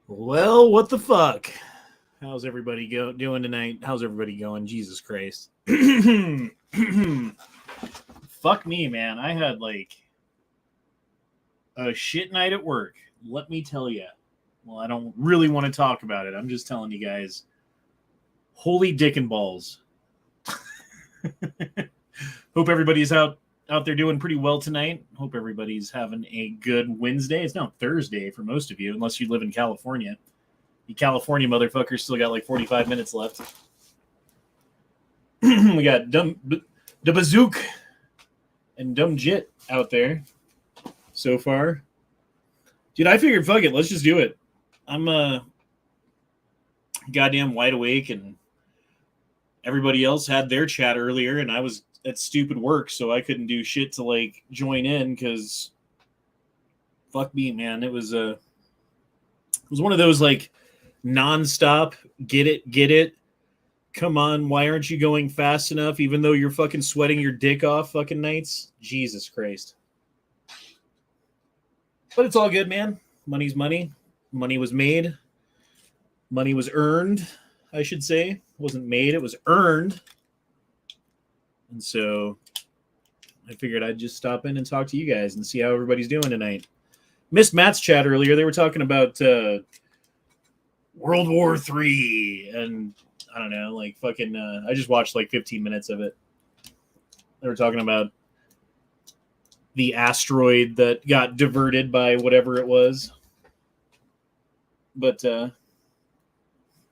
Well, what the fuck? How's everybody doing tonight? How's everybody going? Jesus Christ. Fuck me, man. I had like a shit night at work. Let me tell you. Well, I don't really want to talk about it. I'm just telling you guys. Holy dick and balls. Hope everybody's out there doing pretty well tonight. Hope everybody's having a good Wednesday. It's now Thursday for most of you, unless you live in California. You California motherfuckers still got like 45 minutes left. We got the Bazook and Dumb Jit out there so far. Dude, I figured, fuck it, let's just do it. I'm goddamn wide awake, and everybody else had their chat earlier, and I was at stupid work, so I couldn't do shit to like join in because fuck me, man. It was one of those like nonstop get it. Come on, why aren't you going fast enough even though you're fucking sweating your dick off fucking nights? Jesus Christ. But it's all good, man. Money's money. Money was made. Money was earned, I should say. It wasn't made, it was earned. And so I figured I'd just stop in and talk to you guys and see how everybody's doing tonight. Missed Matt's chat earlier. They were talking about World War III and I don't know, like fucking I just watched like 15 minutes of it. They were talking about the asteroid that got diverted by whatever it was. But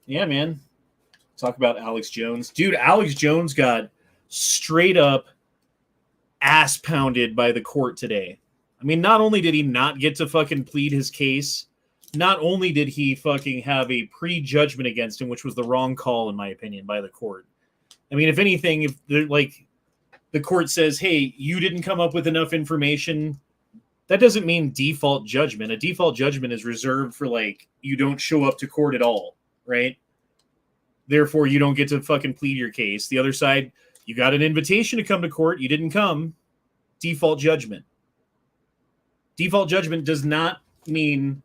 yeah, man. Talk about Alex Jones. Dude, Alex Jones got straight up ass pounded by the court today. I mean, not only did he not get to fucking plead his case, not only did he fucking have a prejudgment against him, which was the wrong call, in my opinion, by the court. I mean, if anything, if they're like the court says, hey, you didn't come up with enough information, that doesn't mean default judgment. A default judgment is reserved for like you don't show up to court at all, right? Therefore, you don't get to fucking plead your case. The other side, you got an invitation to come to court. You didn't come. Default judgment. Default judgment does not mean,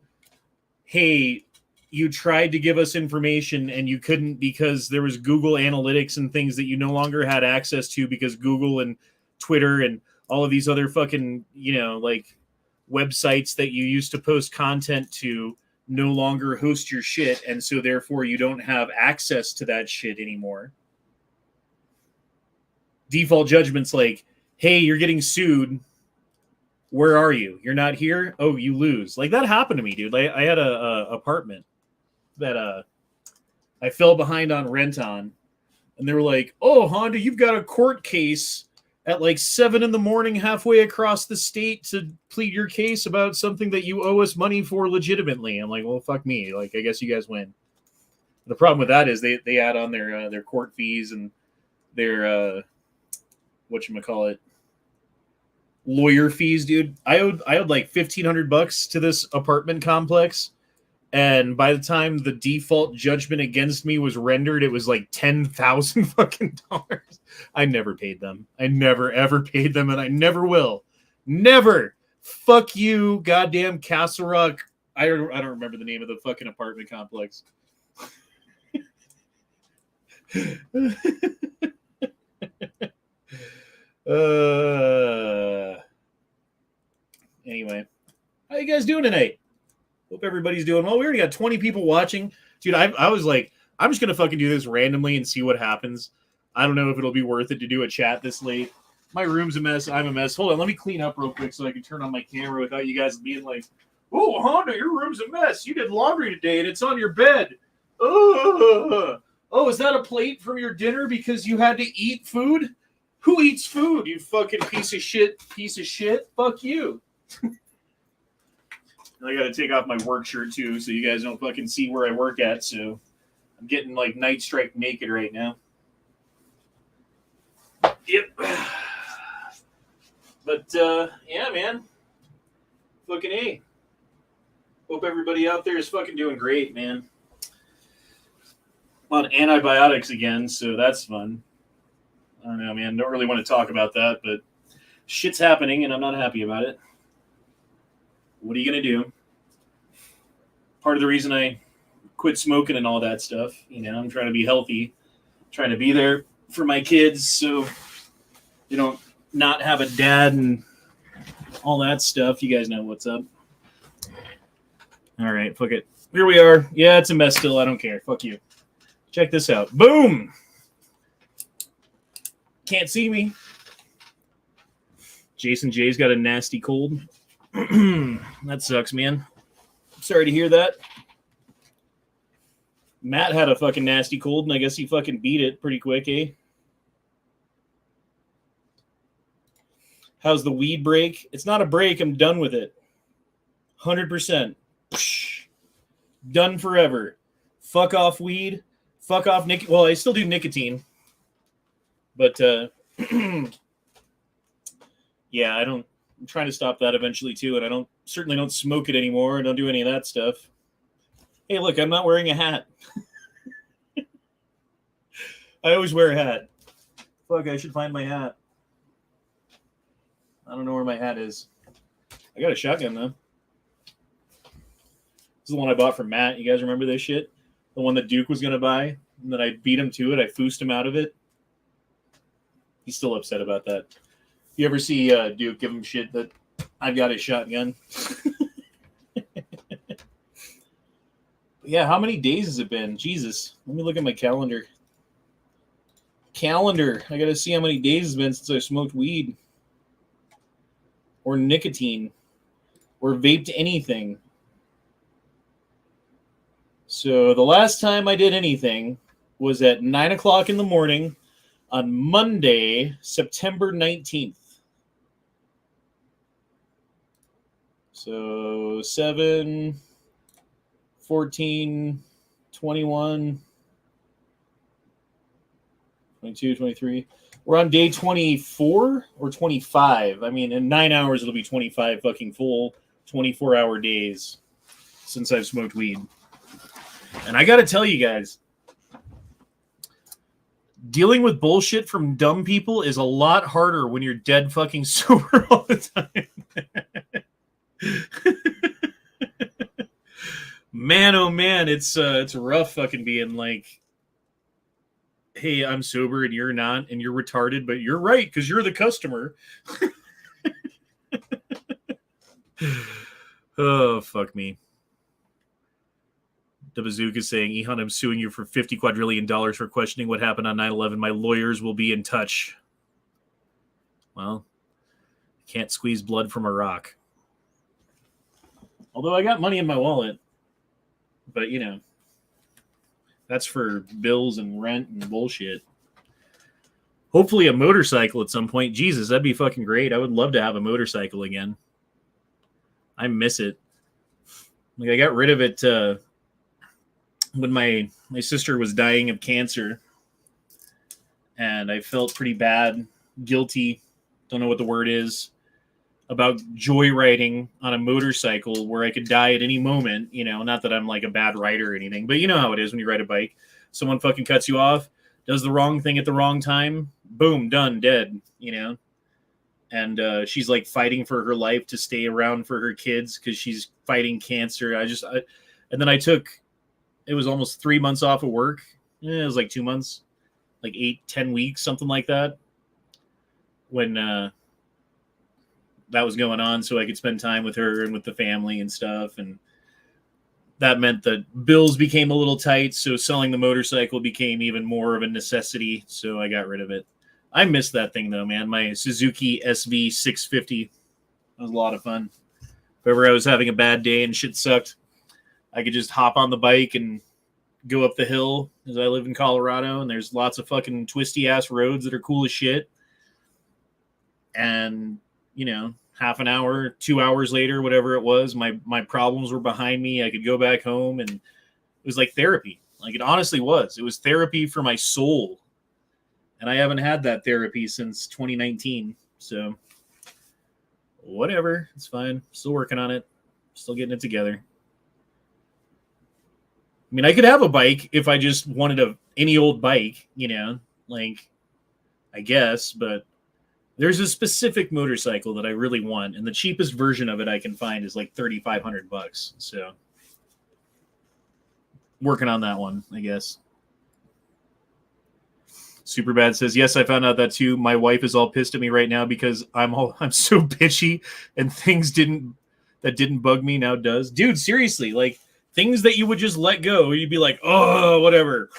hey, you tried to give us information and you couldn't because there was Google Analytics and things that you no longer had access to because Google and Twitter and all of these other fucking, like websites that you used to post content to no longer host your shit, and so therefore you don't have access to that shit anymore. Default judgment's like, hey, you're getting sued. Where are you? You're not here? Oh, you lose. Like, that happened to me, dude. I had a apartment that I fell behind on rent on, and they were like, oh, Honda, you've got a court case at like 7 a.m, halfway across the state to plead your case about something that you owe us money for legitimately. I'm like, well, fuck me. Like, I guess you guys win. The problem with that is they add on their court fees and their whatchamacallit, lawyer fees, dude. I owed like $1,500 to this apartment complex. And by the time the default judgment against me was rendered, it was like $10,000 fucking dollars. I never paid them. I never ever paid them, and I never will. Never. Fuck you, goddamn Castle Rock. I don't remember the name of the fucking apartment complex. Anyway, how you guys doing tonight? Hope everybody's doing well. We already got 20 people watching. Dude, I was like, I'm just going to fucking do this randomly and see what happens. I don't know if it'll be worth it to do a chat this late. My room's a mess. I'm a mess. Hold on, let me clean up real quick so I can turn on my camera without you guys being like, oh, Honda, your room's a mess. You did laundry today and it's on your bed. Oh, is that a plate from your dinner because you had to eat food? Who eats food, you fucking piece of shit? Fuck you. I got to take off my work shirt, too, so you guys don't fucking see where I work at, so I'm getting, like, night strike naked right now. Yep. But, yeah, man. Fucking A. Hope everybody out there is fucking doing great, man. I'm on antibiotics again, so that's fun. I don't know, man. Don't really want to talk about that, but shit's happening, and I'm not happy about it. What are you going to do? part of the reason I quit smoking and all that stuff. You know, I'm trying to be healthy, trying to be there for my kids so they don't not have a dad and all that stuff. You guys know what's up. All right, fuck it. Here we are. Yeah, it's a mess still. I don't care. Fuck you. Check this out. Boom! Can't see me. Jason J's got a nasty cold. That sucks, man. Sorry to hear that. Matt had a fucking nasty cold, and I guess he fucking beat it pretty quick, eh? How's the weed break? It's not a break. I'm done with it. 100%. Done forever. Fuck off weed. Fuck off nicotine. Well, I still do nicotine. But, yeah, I'm trying to stop that eventually, too. And I certainly don't smoke it anymore. I don't do any of that stuff. Hey, look, I'm not wearing a hat. I always wear a hat. Fuck, I should find my hat. I don't know where my hat is. I got a shotgun, though. This is the one I bought from Matt. You guys remember this shit? The one that Duke was going to buy? And then I beat him to it. I foosed him out of it. He's still upset about that. You ever see Duke give him shit that I've got his shotgun? Yeah, how many days has it been? Jesus. Let me look at my calendar. I got to see how many days it's been since I smoked weed. Or nicotine. Or vaped anything. So the last time I did anything was at 9 o'clock in the morning on Monday, September 19th. So 7, 14, 21, 22, 23. We're on day 24 or 25. I mean, in 9 hours, it'll be 25 fucking full 24-hour days since I've smoked weed. And I got to tell you guys, dealing with bullshit from dumb people is a lot harder when you're dead fucking sober all the time. Man, oh man, it's rough fucking being like, hey, I'm sober and you're not, and you're retarded, but you're right because you're the customer. Oh, fuck me. The Bazooka is saying, Ehon, I'm suing you for $50 quadrillion for questioning what happened on 9/11. My lawyers will be in touch. Well, can't squeeze blood from a rock. Although I got money in my wallet. But, you know, that's for bills and rent and bullshit. Hopefully a motorcycle at some point. Jesus, that'd be fucking great. I would love to have a motorcycle again. I miss it. Like, I got rid of it when my sister was dying of cancer, and I felt pretty bad, guilty, don't know what the word is, about joyriding on a motorcycle where I could die at any moment. You know, not that I'm like a bad rider or anything, but you know how it is when you ride a bike. Someone fucking cuts you off, does the wrong thing at the wrong time, boom, done, dead, you know? And she's like fighting for her life to stay around for her kids because she's fighting cancer. And then I took, it was almost 3 months off of work. It was like 2 months, like 8-10 weeks, something like that, when that was going on, so I could spend time with her and with the family and stuff. And that meant that bills became a little tight, so selling the motorcycle became even more of a necessity, so I got rid of it. I miss that thing, though, man. My Suzuki SV 650. That was a lot of fun. If ever I was having a bad day and shit sucked, I could just hop on the bike and go up the hill, as I live in Colorado, and there's lots of fucking twisty-ass roads that are cool as shit. And, you know, half an hour, 2 hours later, whatever it was, my problems were behind me. I could go back home, and it was like therapy. Like, it honestly was. It was therapy for my soul. And I haven't had that therapy since 2019. So, whatever. It's fine. Still working on it. Still getting it together. I mean, I could have a bike if I just wanted any old bike, you know, like, I guess, but there's a specific motorcycle that I really want, and the cheapest version of it I can find is like $3,500. So working on that one, I guess. Superbad says, yes, I found out that too. My wife is all pissed at me right now because I'm so bitchy and things didn't bug me now does. Dude, seriously, like things that you would just let go, you'd be like, oh, whatever.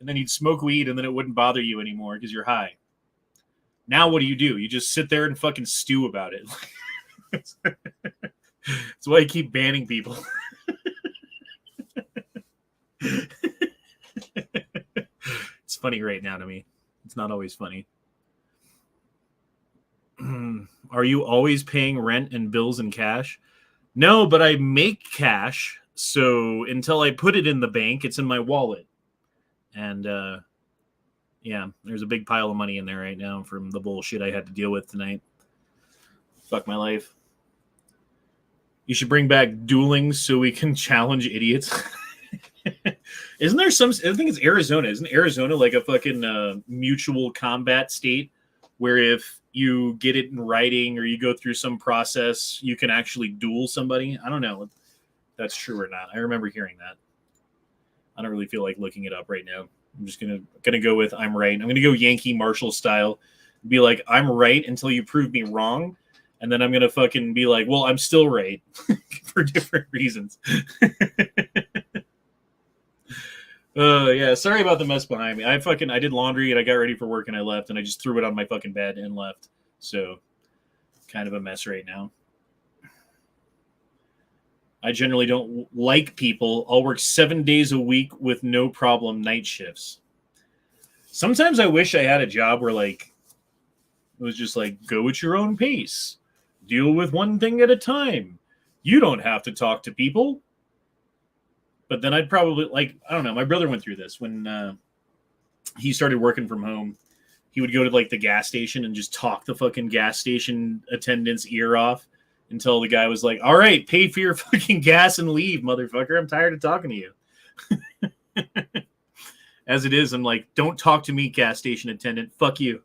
And then you'd smoke weed and then it wouldn't bother you anymore because you're high. Now what do? You just sit there and fucking stew about it. That's why I keep banning people. It's funny right now to me. It's not always funny. Are you always paying rent and bills in cash? No, but I make cash. So until I put it in the bank, it's in my wallet. And yeah, there's a big pile of money in there right now from the bullshit I had to deal with tonight. Fuck my life. You should bring back dueling so we can challenge idiots. Isn't there some? I think it's Arizona. Isn't Arizona like a fucking mutual combat state where if you get it in writing or you go through some process, you can actually duel somebody? I don't know if that's true or not. I remember hearing that. I don't really feel like looking it up right now. I'm just gonna go with I'm right. I'm gonna go Yankee Marshall style. Be like, I'm right until you prove me wrong. And then I'm going to fucking be like, well, I'm still right for different reasons. Yeah, sorry about the mess behind me. I did laundry and I got ready for work and I left and I just threw it on my fucking bed and left. So kind of a mess right now. I generally don't like people. I'll work 7 days a week with no problem night shifts. Sometimes I wish I had a job where like it was just like go at your own pace. Deal with one thing at a time. You don't have to talk to people. But then I'd probably, like, I don't know. My brother went through this when he started working from home. He would go to, like, the gas station and just talk the fucking gas station attendant's ear off until the guy was like, all right, pay for your fucking gas and leave, motherfucker. I'm tired of talking to you. As it is, I'm like, don't talk to me, gas station attendant. Fuck you.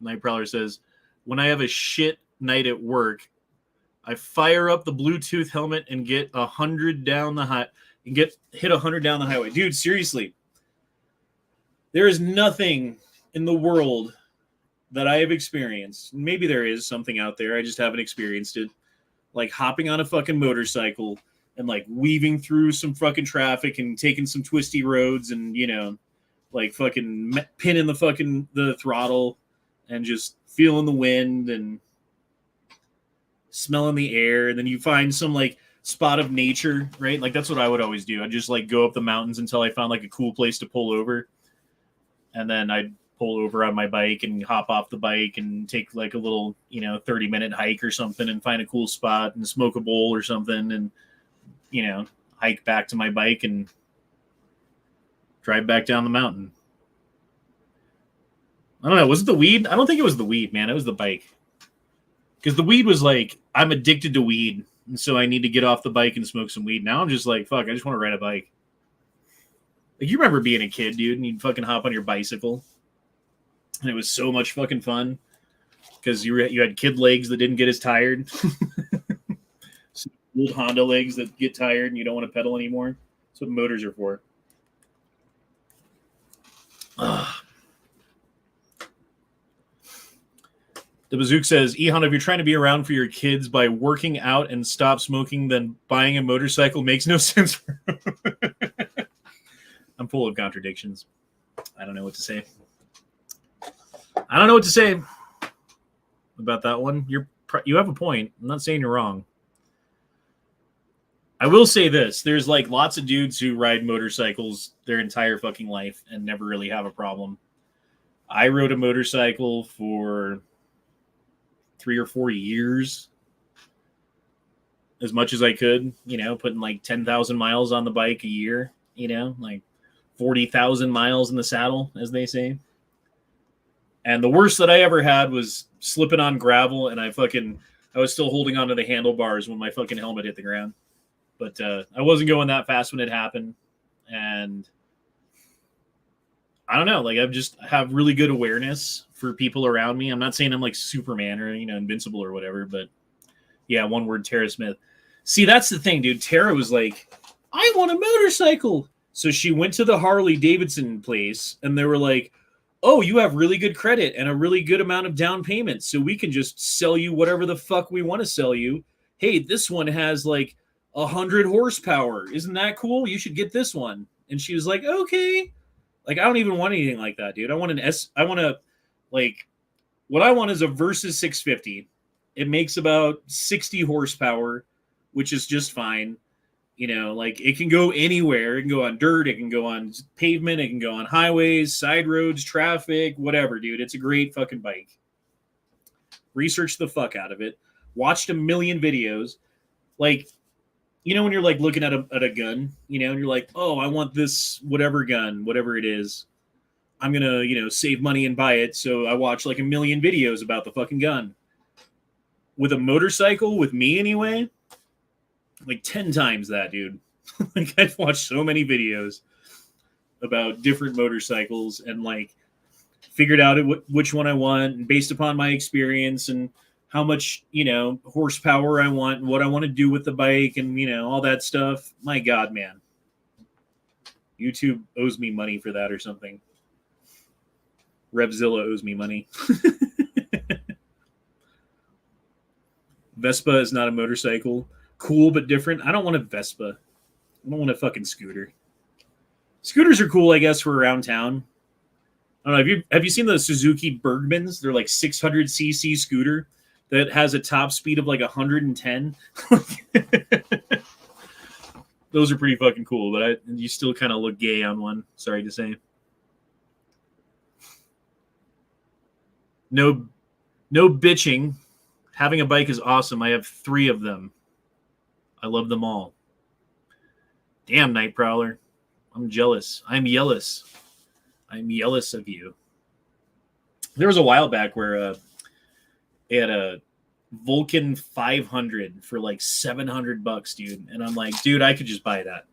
Nightprowler says, when I have a shit night at work, I fire up the Bluetooth helmet and get 100 down the hit 100 down the highway. Dude, seriously. There is nothing in the world that I have experienced. Maybe there is something out there. I just haven't experienced it. Like hopping on a fucking motorcycle and like weaving through some fucking traffic and taking some twisty roads and, you know, like fucking pinning the throttle and just feeling the wind and smelling the air. And then you find some like spot of nature, right? Like that's what I would always do. I'd just like go up the mountains until I found like a cool place to pull over. And then I'd pull over on my bike and hop off the bike and take like a little, 30-minute hike or something and find a cool spot and smoke a bowl or something and, hike back to my bike and drive back down the mountain. I don't know. Was it the weed? I don't think it was the weed, man. It was the bike. Because the weed was like, I'm addicted to weed. And so I need to get off the bike and smoke some weed. Now I'm just like, fuck, I just want to ride a bike. Like, you remember being a kid, dude, and you'd fucking hop on your bicycle. And it was so much fucking fun. Because you had kid legs that didn't get as tired. Some old Honda legs that get tired and you don't want to pedal anymore. That's what motors are for. The Bazook says, Ehan, if you're trying to be around for your kids by working out and stop smoking, then buying a motorcycle makes no sense for them. I'm full of contradictions. I don't know what to say. About that one. You have a point. I'm not saying you're wrong. I will say this. There's like lots of dudes who ride motorcycles their entire fucking life and never really have a problem. I rode a motorcycle for 3 or 4 years as much as I could, putting like 10,000 miles on the bike a year, like 40,000 miles in the saddle, as they say. And the worst that I ever had was slipping on gravel, and I was still holding onto the handlebars when my fucking helmet hit the ground. But I wasn't going that fast when it happened. And I don't know. Like I just have really good awareness for people around me. I'm not saying I'm like Superman or invincible or whatever, but yeah, one word Tara Smith. See, that's the thing, dude. Tara was like, I want a motorcycle. So she went to the Harley Davidson place and they were like, oh, you have really good credit and a really good amount of down payment. So we can just sell you whatever the fuck we want to sell you. Hey, this one has like 100 horsepower. Isn't that cool? You should get this one. And she was like, okay. Like, I don't even want anything like that, dude. I want like, what I want is a Versus 650. It makes about 60 horsepower, which is just fine. Like it can go anywhere. It can go on dirt. It can go on pavement. It can go on highways, side roads, traffic, whatever, dude. It's a great fucking bike. Researched the fuck out of it. Watched a million videos. Like, when you're like looking at a gun, and you're like, oh, I want this whatever gun, whatever it is. I'm going to, save money and buy it. So I watch like a million videos about the fucking gun. With a motorcycle, with me anyway, like 10 times that, dude. Like I've watched so many videos about different motorcycles and like figured out which one I want and based upon my experience and how much, horsepower I want and what I want to do with the bike and, all that stuff. My God, man. YouTube owes me money for that or something. Revzilla owes me money. Vespa is not a motorcycle. Cool but different. I don't want a Vespa. I don't want a fucking scooter. Scooters are cool, I guess, for around town. I don't know. Have you seen the Suzuki Bergmans? They're like 600cc scooter that has a top speed of like 110. Those are pretty fucking cool, but you still kind of look gay on one. Sorry to say. No bitching. Having a bike is awesome. I have 3 of them. I love them all. Damn, Night Prowler. I'm jealous. I'm jealous. I'm jealous of you. There was a while back where they had a Vulcan 500 for like $700, dude. And I'm like, dude, I could just buy that.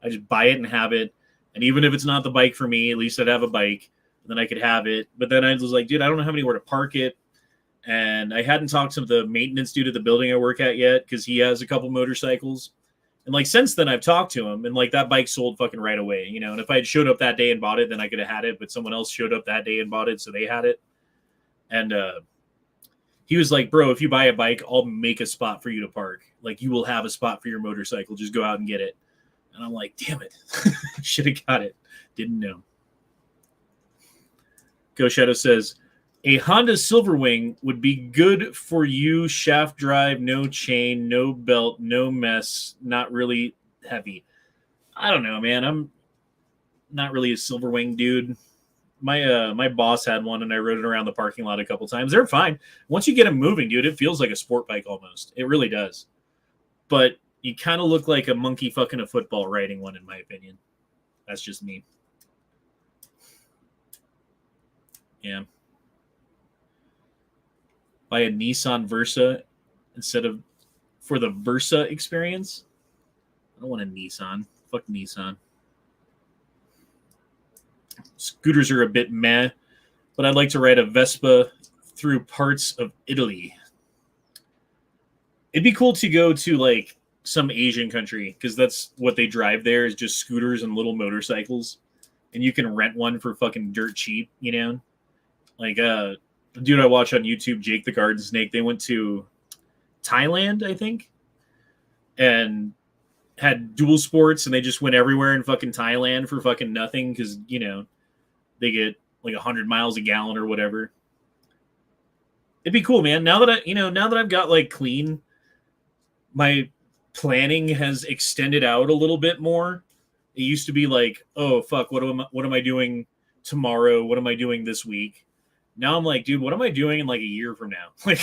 I just buy it and have it. And even if it's not the bike for me, at least I'd have a bike. And then I could have it. But then I was like, dude, I don't have anywhere to park it. And I hadn't talked to the maintenance dude at the building I work at yet because he has a couple motorcycles. And like since then I've talked to him and like that bike sold fucking right away, and if I had showed up that day and bought it, then I could have had it, but someone else showed up that day and bought it, so they had it. And he was like, bro, if you buy a bike, I'll make a spot for you to park. Like you will have a spot for your motorcycle. Just go out and get it. And I'm like, damn it. Should have got it. Didn't know. Go Shadow says, a Honda Silverwing would be good for you. Shaft drive, no chain, no belt, no mess, not really heavy. I don't know, man. I'm not really a Silverwing dude. My boss had one, and I rode it around the parking lot a couple times. They're fine. Once you get them moving, dude, it feels like a sport bike almost. It really does. But you kind of look like a monkey fucking a football riding one, in my opinion. That's just me. Yeah. Buy a Nissan Versa instead of for the Versa experience. I don't want a Nissan. Fuck Nissan. Scooters are a bit meh, but I'd like to ride a Vespa through parts of Italy. It'd be cool to go to like some Asian country because that's what they drive there is just scooters and little motorcycles, and you can rent one for fucking dirt cheap, Like the dude I watch on YouTube, Jake the Garden Snake, they went to Thailand, I think, and had dual sports, and they just went everywhere in fucking Thailand for fucking nothing because, they get like 100 miles a gallon or whatever. It'd be cool, man. Now that I've got like clean, my planning has extended out a little bit more. It used to be like, oh, fuck, what am I doing tomorrow? What am I doing this week? Now I'm like, dude, what am I doing in like a year from now? Like,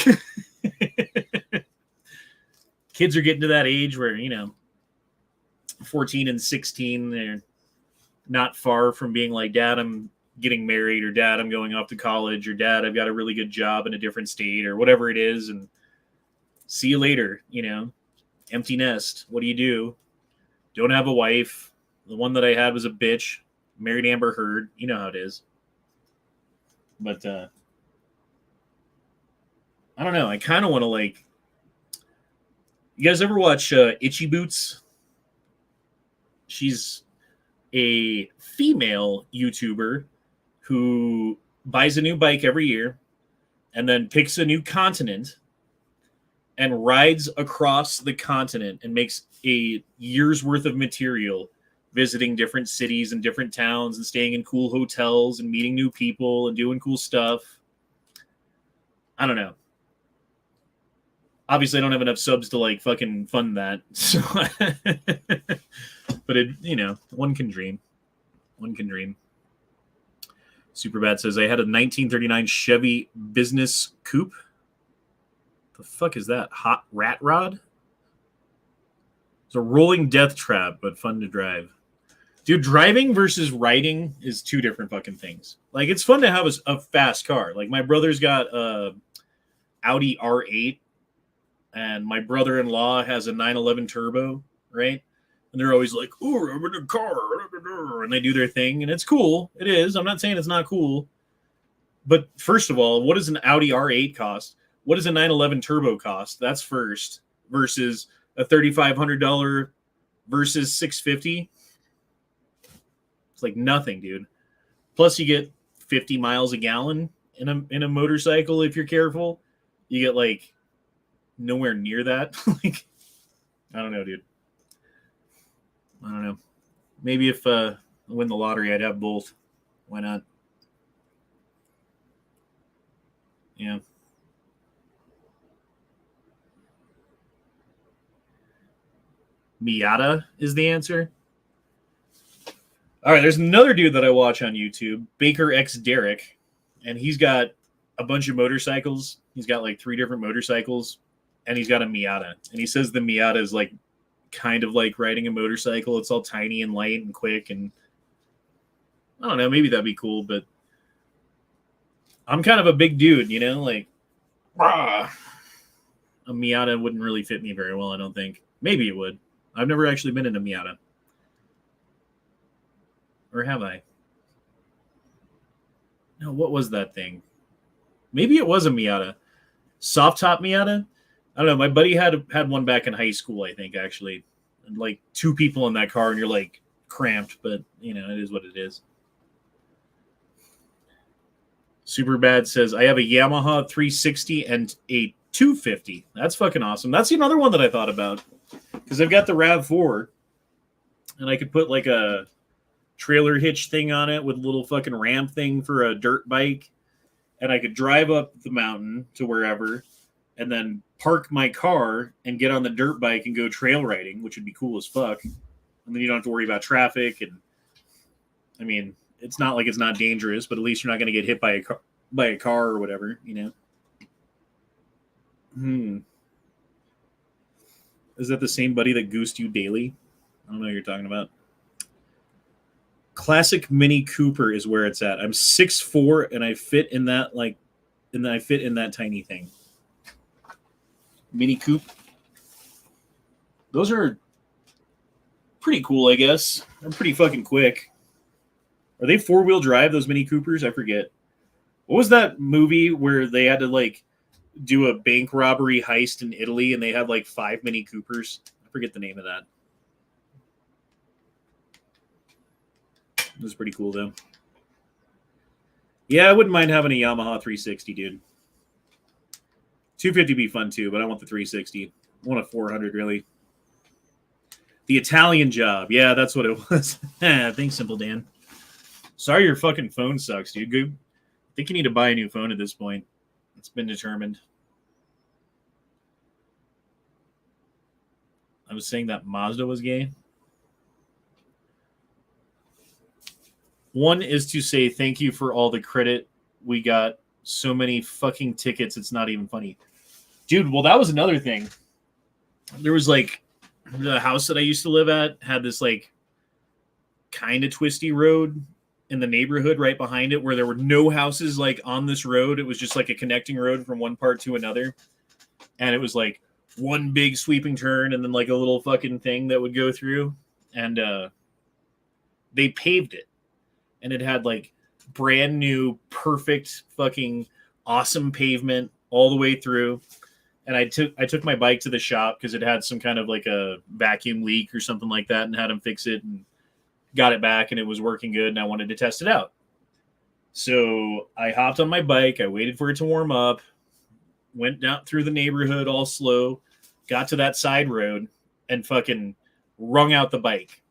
kids are getting to that age where, 14 and 16, they're not far from being like, Dad, I'm getting married, or Dad, I'm going off to college, or Dad, I've got a really good job in a different state, or whatever it is. And see you later, empty nest. What do? Don't have a wife. The one that I had was a bitch. married Amber Heard. You know how it is. But I don't know. I kind of want to like. You guys ever watch Itchy Boots? She's a female YouTuber who buys a new bike every year and then picks a new continent and rides across the continent and makes a year's worth of material visiting different cities and different towns and staying in cool hotels and meeting new people and doing cool stuff. I don't know. Obviously, I don't have enough subs to like fucking fund that. So but it, one can dream. One can dream. Superbad says, I had a 1939 Chevy business coupe. The fuck is that? Hot rat rod? It's a rolling death trap, but fun to drive. Dude, driving versus riding is two different fucking things. Like, it's fun to have a fast car. Like, my brother's got a Audi R8, and my brother-in-law has a 911 Turbo, right? And they're always like, "Ooh, I'm in a car," and they do their thing, and it's cool. It is. I'm not saying it's not cool. But first of all, what does an Audi R8 cost? What does a 911 Turbo cost? That's first. Versus a $3,500 versus $650. It's like nothing, dude. Plus, you get 50 miles a gallon in a motorcycle if you're careful. You get like nowhere near that. Like, I don't know, dude. I don't know. Maybe if I win the lottery, I'd have both. Why not? Yeah. Miata is the answer. All right, there's another dude that I watch on YouTube, Baker X Derek, and he's got a bunch of motorcycles. He's got like 3 different motorcycles, and he's got a Miata. And he says the Miata is like kind of like riding a motorcycle. It's all tiny and light and quick, and I don't know, maybe that'd be cool, but I'm kind of a big dude, like rah. A Miata wouldn't really fit me very well, I don't think. Maybe it would. I've never actually been in a Miata. Or have I? No, what was that thing? Maybe it was a Miata. Soft top Miata? I don't know. My buddy had one back in high school, I think, actually. And like 2 people in that car, and you're like cramped, but it is what it is. Superbad says, I have a Yamaha 360 and a 250. That's fucking awesome. That's another one that I thought about. Because I've got the RAV4, and I could put like a trailer hitch thing on it with a little fucking ramp thing for a dirt bike. And I could drive up the mountain to wherever and then park my car and get on the dirt bike and go trail riding, which would be cool as fuck. And then you don't have to worry about traffic. And I mean, it's not like it's not dangerous, but at least you're not going to get hit by a car or whatever, Is that the same buddy that goosed you daily? I don't know what you're talking about. Classic Mini Cooper is where it's at. I'm 6'4", and I fit in that tiny thing. Mini Coupe. Those are pretty cool, I guess. They're pretty fucking quick. Are they 4-wheel drive, those Mini Coopers? I forget. What was that movie where they had to like do a bank robbery heist in Italy and they had like 5 Mini Coopers? I forget the name of that. It was pretty cool, though. Yeah, I wouldn't mind having a Yamaha 360, dude. 250 be fun, too, but I want the 360. I want a 400, really. The Italian Job. Yeah, that's what it was. Thanks, Simple Dan. Sorry your fucking phone sucks, dude. I think you need to buy a new phone at this point. It's been determined. I was saying that Mazda was gay. One is to say thank you for all the credit we got. So many fucking tickets, it's not even funny. Dude, well, that was another thing. There was like the house that I used to live at had this like kind of twisty road in the neighborhood right behind it where there were no houses like on this road. It was just like a connecting road from one part to another. And it was like one big sweeping turn and then like a little fucking thing that would go through. And they paved it. and it had like brand new, perfect, fucking awesome pavement all the way through. And I took my bike to the shop because it had some kind of like a vacuum leak or something like that, and had them fix it and got it back, and it was working good, and I wanted to test it out. So I hopped on my bike, I waited for it to warm up, went down through the neighborhood all slow, got to that side road, and fucking wrung out the bike.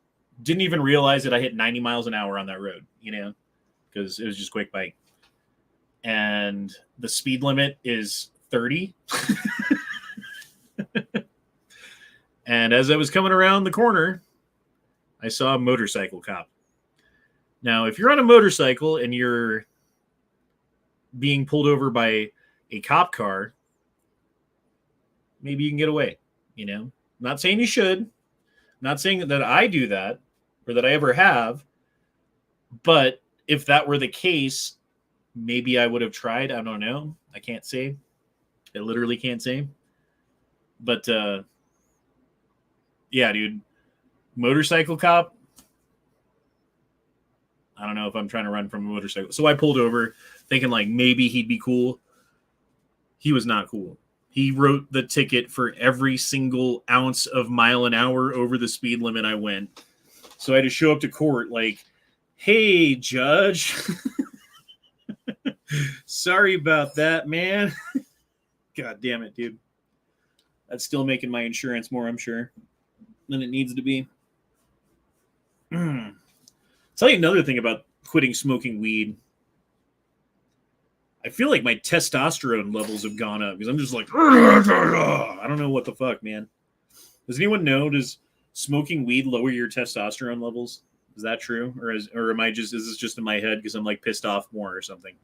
Didn't even realize that I hit 90 miles an hour on that road, you know, because it was just quick bike. And the speed limit is 30. And as I was coming around the corner, I saw a motorcycle cop. Now, if you're on a motorcycle and you're being pulled over by a cop car, maybe you can get away, you know? I'm not saying you should. I'm not saying that I do that or that I ever have. But if that were the case, maybe I would have tried. I don't know. I can't say. I literally can't say. But, yeah, dude. Motorcycle cop. I don't know if I'm trying to run from a motorcycle. So I pulled over thinking like maybe he'd be cool. He was not cool. He wrote the ticket for every single ounce of mile an hour over the speed limit I went. So I had to show up to court like, hey, judge. Sorry about that, man. God damn it, dude. That's still making my insurance more, I'm sure, than it needs to be. Tell you another thing about quitting smoking weed. I feel like my testosterone levels have gone up because I'm just like, I don't know what the fuck, man. Does anyone know? Does smoking weed lower your testosterone levels? Is that true? Or am I just, is this just in my head because I'm like pissed off more or something?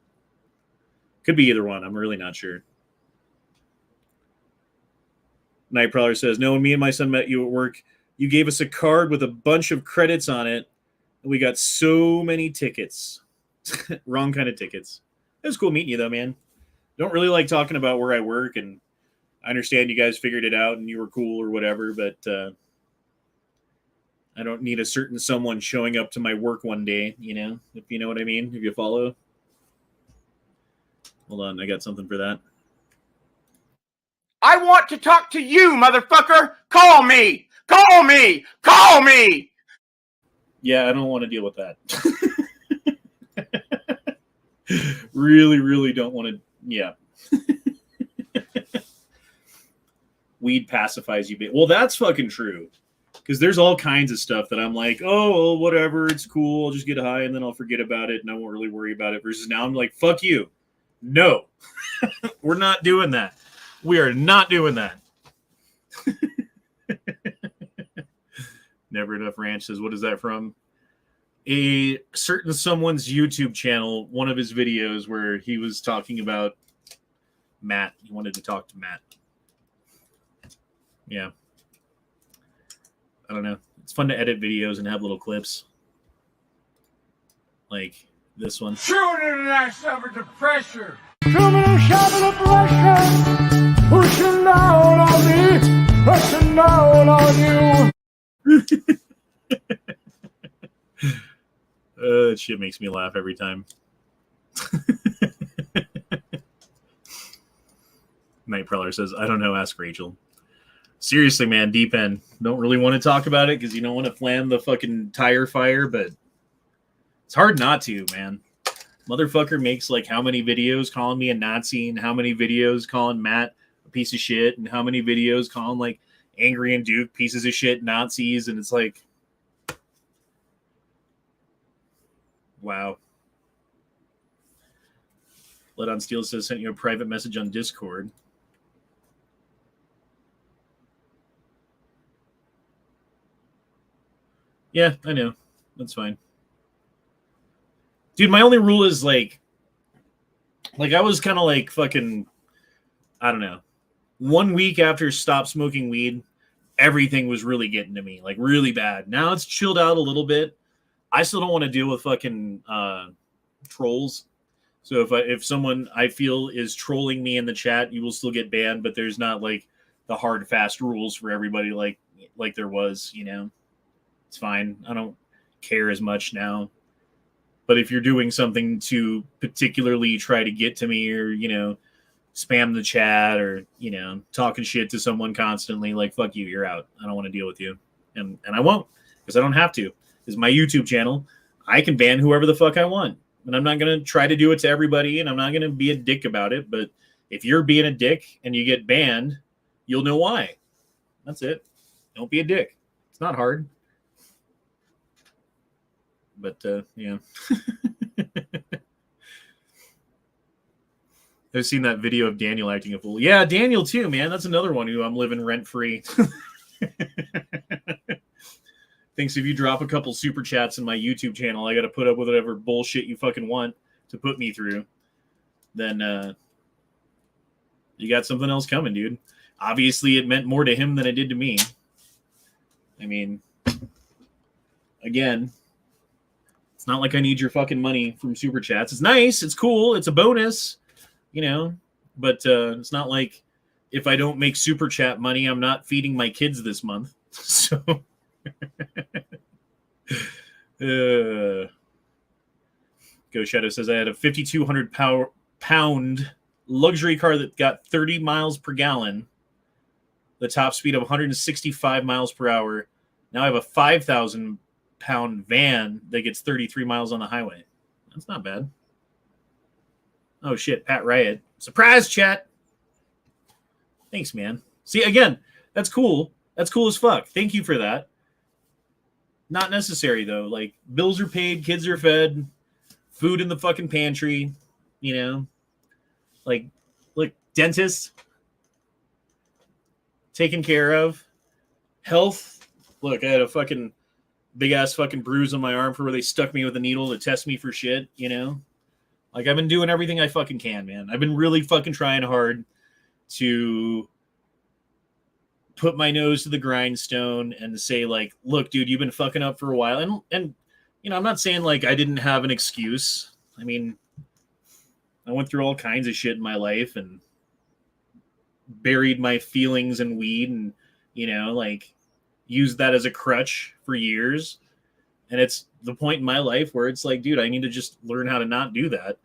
Could be either one. I'm really not sure. Nightcrawler says, no, when me and my son met you at work, you gave us a card with a bunch of credits on it, and we got so many tickets. Wrong kind of tickets. It was cool meeting you, though, man. Don't really like talking about where I work, and I understand you guys figured it out and you were cool or whatever, but I don't need a certain someone showing up to my work one day, you know, if you know what I mean, if you follow. Hold on, I got something for that. I want to talk to you, motherfucker. Call me. Call me. Call me. Yeah, I don't want to deal with that. Really, really don't want to. Yeah. Weed pacifies you. Well, that's fucking true. Because there's all kinds of stuff that I'm like, oh, well, whatever, it's cool. I'll just get high and then I'll forget about it and I won't really worry about it. Versus now I'm like, fuck you. No, we're not doing that. We are not doing that. Never Enough Ranch says, what is that from? A certain someone's YouTube channel, one of his videos where he was talking about Matt. He wanted to talk to Matt. Yeah. I don't know. It's fun to edit videos and have little clips. Like this one. Children and I suffered the pressure. Children suffer the pressure. Pushing down on me. Pushing down on you. That shit makes me laugh every time. Nightcrawler says, I don't know, ask Rachel. Seriously, man, deep end. Don't really want to talk about it because you don't want to flam the fucking tire fire, but it's hard not to, man. Motherfucker makes like how many videos calling me a Nazi and how many videos calling Matt a piece of shit and how many videos calling like Angry and Duke pieces of shit Nazis, and it's like, wow. Let on Steel says sent you a private message on Discord. Yeah, I know. That's fine. Dude, my only rule is like I was kind of like fucking, I don't know. 1 week after stop smoking weed, everything was really getting to me, like really bad. Now it's chilled out a little bit. I still don't want to deal with fucking trolls. So if someone I feel is trolling me in the chat, you will still get banned, but there's not like the hard, fast rules for everybody like there was, you know. It's fine. I don't care as much now. But if you're doing something to particularly try to get to me or, spam the chat or, talking shit to someone constantly, like, fuck you, you're out. I don't want to deal with you. And I won't, because I don't have to. It's my YouTube channel. I can ban whoever the fuck I want. And I'm not going to try to do it to everybody, and I'm not going to be a dick about it. But if you're being a dick and you get banned, you'll know why. That's it. Don't be a dick. It's not hard. But, yeah. I've seen that video of Daniel acting a fool. Yeah, Daniel too, man. That's another one who I'm living rent-free. Thinks if you drop a couple super chats in my YouTube channel, I got to put up with whatever bullshit you fucking want to put me through. Then you got something else coming, dude. Obviously, it meant more to him than it did to me. I mean, again, it's not like I need your fucking money from super chats. It's nice. It's cool. It's a bonus, but it's not like if I don't make super chat money, I'm not feeding my kids this month. So, Go Shadow says I had a 5,200 pound luxury car that got 30 miles per gallon, the top speed of 165 miles per hour. Now I have a 5,000 pound van that gets 33 miles on the highway. That's not bad. Oh shit, Pat Riot. Surprise chat. Thanks, man. See, again, that's cool. That's cool as fuck. Thank you for that. Not necessary, though. Like, bills are paid, kids are fed, food in the fucking pantry, Like, look, dentist taken care of. Health. Look, I had a fucking big-ass fucking bruise on my arm for where they stuck me with a needle to test me for shit, Like, I've been doing everything I fucking can, man. I've been really fucking trying hard to put my nose to the grindstone and say, like, look, dude, you've been fucking up for a while. And I'm not saying, like, I didn't have an excuse. I mean, I went through all kinds of shit in my life and buried my feelings in weed and, like, used that as a crutch for years. And it's the point in my life where it's like, dude, I need to just learn how to not do that.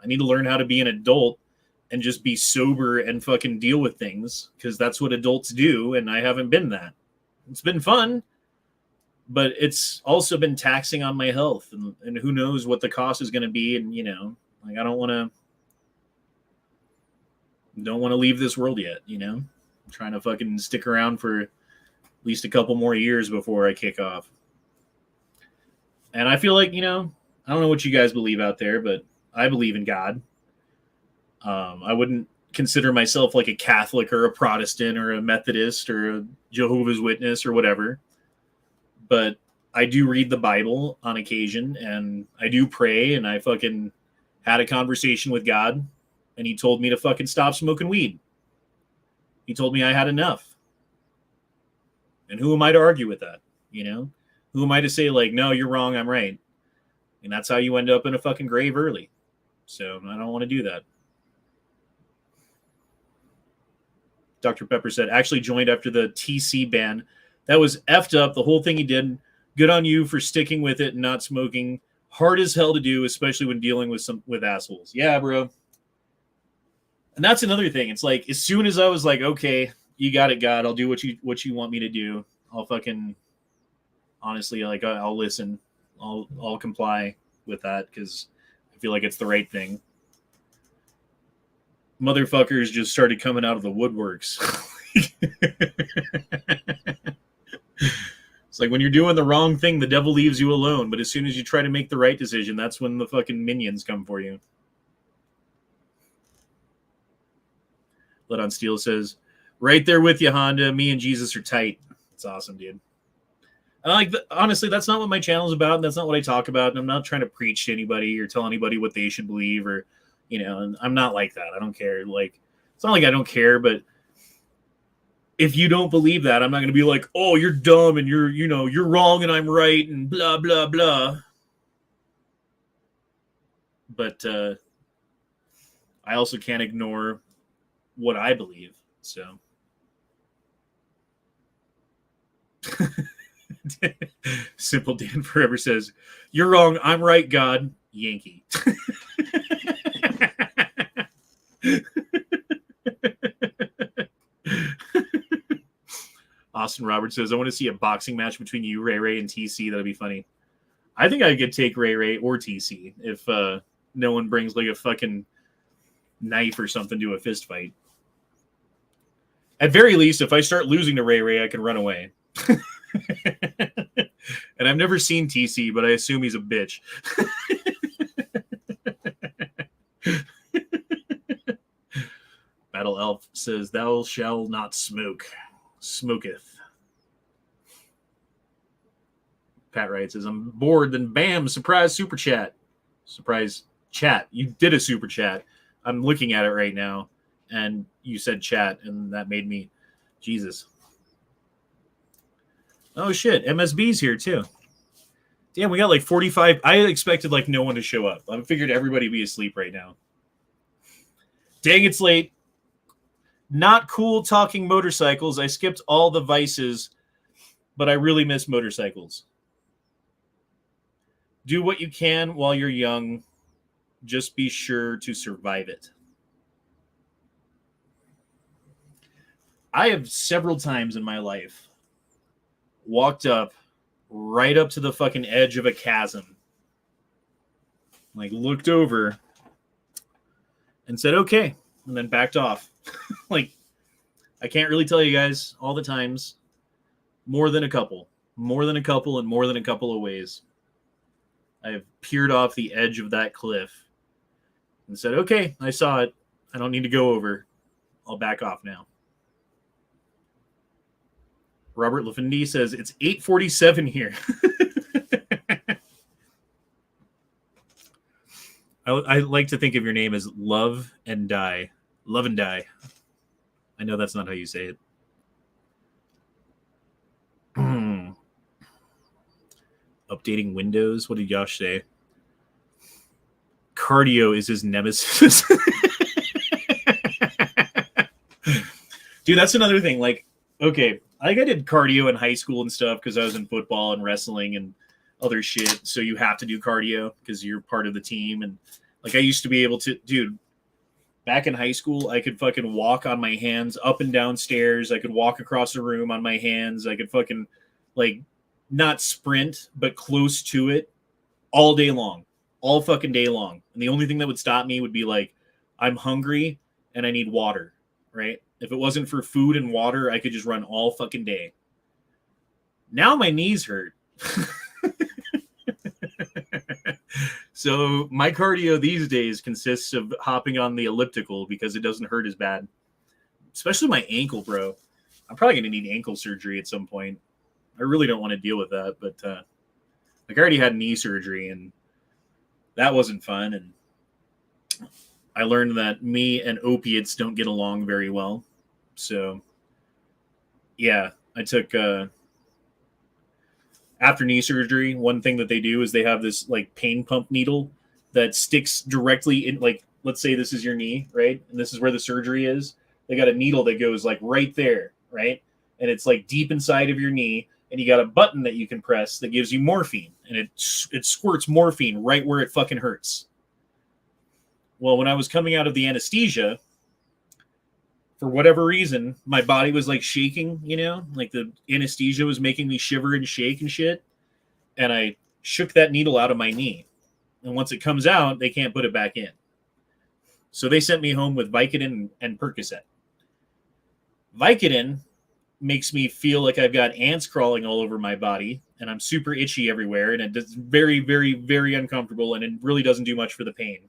I need to learn how to be an adult and just be sober and fucking deal with things, because that's what adults do, and I haven't been that. It's been fun, but it's also been taxing on my health, and who knows what the cost is going to be, and, like, I don't want to leave this world yet, I'm trying to fucking stick around for at least a couple more years before I kick off. And I feel like, I don't know what you guys believe out there, but I believe in God. I wouldn't consider myself like a Catholic or a Protestant or a Methodist or a Jehovah's Witness or whatever. But I do read the Bible on occasion, and I do pray, and I fucking had a conversation with God, and he told me to fucking stop smoking weed. He told me I had enough. And who am I to argue with that? Who am I to say, like, no, you're wrong, I'm right? And that's how you end up in a fucking grave early. So I don't want to do that. Dr. Pepper said, actually joined after the TC ban. That was effed up, the whole thing he did. Good on you for sticking with it and not smoking. Hard as hell to do, especially when dealing with assholes. Yeah, bro. And that's another thing. It's like, as soon as I was like, okay, you got it, God, I'll do what you want me to do. I'll fucking, honestly, like, I'll listen. I'll comply with that, because I feel like it's the right thing. Motherfuckers just started coming out of the woodworks. It's like, when you're doing the wrong thing, the devil leaves you alone. But as soon as you try to make the right decision, that's when the fucking minions come for you. Let on Steel says, right there with you, Honda. Me and Jesus are tight. It's awesome, dude. Honestly, that's not what my channel is about. And that's not what I talk about. And I'm not trying to preach to anybody or tell anybody what they should believe, or, and I'm not like that. I don't care. Like, it's not like I don't care, but if you don't believe that, I'm not going to be like, oh, you're dumb and you're wrong and I'm right and blah, blah, blah. But I also can't ignore what I believe. So Simple Dan Forever says, "You're wrong. I'm right, God. Yankee." Austin Roberts says, "I want to see a boxing match between you, Ray Ray, and TC. That'd be funny." I think I could take Ray Ray or TC if no one brings like a fucking knife or something to a fist fight. At very least, if I start losing to Ray Ray, I can run away. And I've never seen TC, but I assume he's a bitch. Battle Elf says, "Thou shall not smoke. Smoketh." Pat Wright says, "I'm bored." Then bam, surprise super chat. Surprise chat. You did a super chat. I'm looking at it right now. And you said chat, and that made me... Jesus. Oh, shit. MSB's here, too. Damn, we got like 45... I expected like no one to show up. I figured everybody would be asleep right now. Dang, it's late. Not cool talking motorcycles. I skipped all the vices, but I really miss motorcycles. Do what you can while you're young. Just be sure to survive it. I have several times in my life walked up right up to the fucking edge of a chasm, like looked over and said, okay, and then backed off. Like, I can't really tell you guys all the times, more than a couple and more than a couple of ways. I've peered off the edge of that cliff and said, okay, I saw it. I don't need to go over. I'll back off now. Robert Lafindi says, it's 8:47 here. I like to think of your name as Love and Die. Love and Die. I know that's not how you say it. Updating Windows. What did Josh say? Cardio is his nemesis. Dude, that's another thing. Like, okay, I did cardio in high school and stuff because I was in football and wrestling and other shit. So you have to do cardio because you're part of the team. And like, I used to be able to, dude, back in high school, I could fucking walk on my hands up and down stairs. I could walk across a room on my hands. I could fucking like not sprint, but close to it all day long, all fucking day long. And the only thing that would stop me would be like, I'm hungry and I need water, right? If it wasn't for food and water, I could just run all fucking day. Now my knees hurt. So my cardio these days consists of hopping on the elliptical because it doesn't hurt as bad. Especially my ankle, bro. I'm probably going to need ankle surgery at some point. I really don't want to deal with that, but like I already had knee surgery and that wasn't fun. And I learned that me and opiates don't get along very well. So yeah, I took after knee surgery, one thing that they do is they have this like pain pump needle that sticks directly in, like, let's say this is your knee, right? And this is where the surgery is. They got a needle that goes like right there, right? And it's like deep inside of your knee. And you got a button that you can press that gives you morphine. And it squirts morphine right where it fucking hurts. Well, when I was coming out of the anesthesia, for whatever reason, my body was like shaking, you know, like the anesthesia was making me shiver and shake and shit. And I shook that needle out of my knee. And once it comes out, they can't put it back in. So they sent me home with Vicodin and Percocet. Vicodin makes me feel like I've got ants crawling all over my body and I'm super itchy everywhere. And it's very, very, very uncomfortable. And it really doesn't do much for the pain.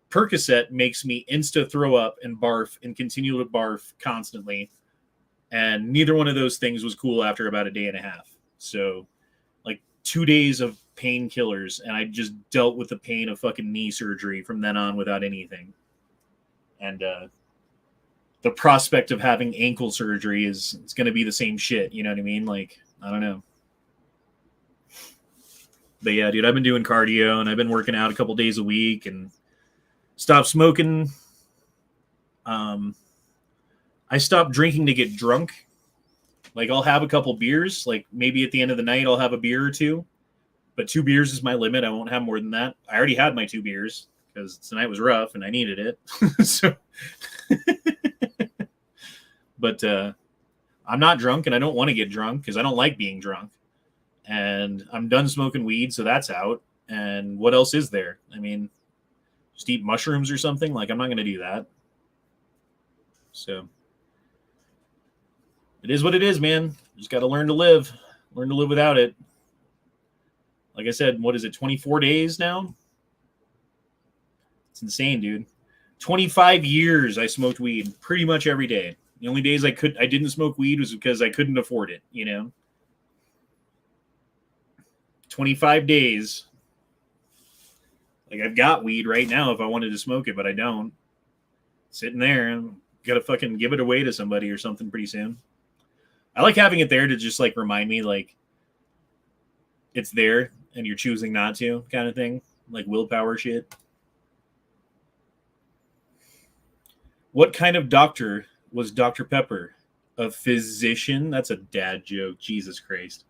Percocet makes me insta throw up and barf and continue to barf constantly. And neither one of those things was cool after about a day and a half. So like 2 days of painkillers. And I just dealt with the pain of fucking knee surgery from then on without anything. And the prospect of having ankle surgery it's going to be the same shit. You know what I mean? Like, I don't know. But yeah, dude, I've been doing cardio and I've been working out a couple days a week and stopped smoking. I stopped drinking to get drunk, Like, I'll have a couple beers. Like, maybe at the end of the night, I'll have a beer or two. But 2 beers is my limit. I won't have more than that. I already had my 2 beers because tonight was rough and I needed it. So, but I'm not drunk and I don't want to get drunk because I don't like being drunk. And I'm done smoking weed, so that's out. And what else is there? I mean, just eat mushrooms or something? Like, I'm not going to do that. So, it is what it is, man. You just got to learn to live. Learn to live without it. Like I said, what is it, 24 days now? It's insane, dude. 25 years I smoked weed pretty much every day. The only days I didn't smoke weed was because I couldn't afford it, you know? 25 days. Like, I've got weed right now if I wanted to smoke it, but I don't. Sitting there, I'm gonna fucking give it away to somebody or something pretty soon. I like having it there to just, like, remind me, like, it's there and you're choosing not to, kind of thing. Like willpower shit. What kind of doctor was Dr. Pepper? A physician? That's a dad joke. Jesus Christ.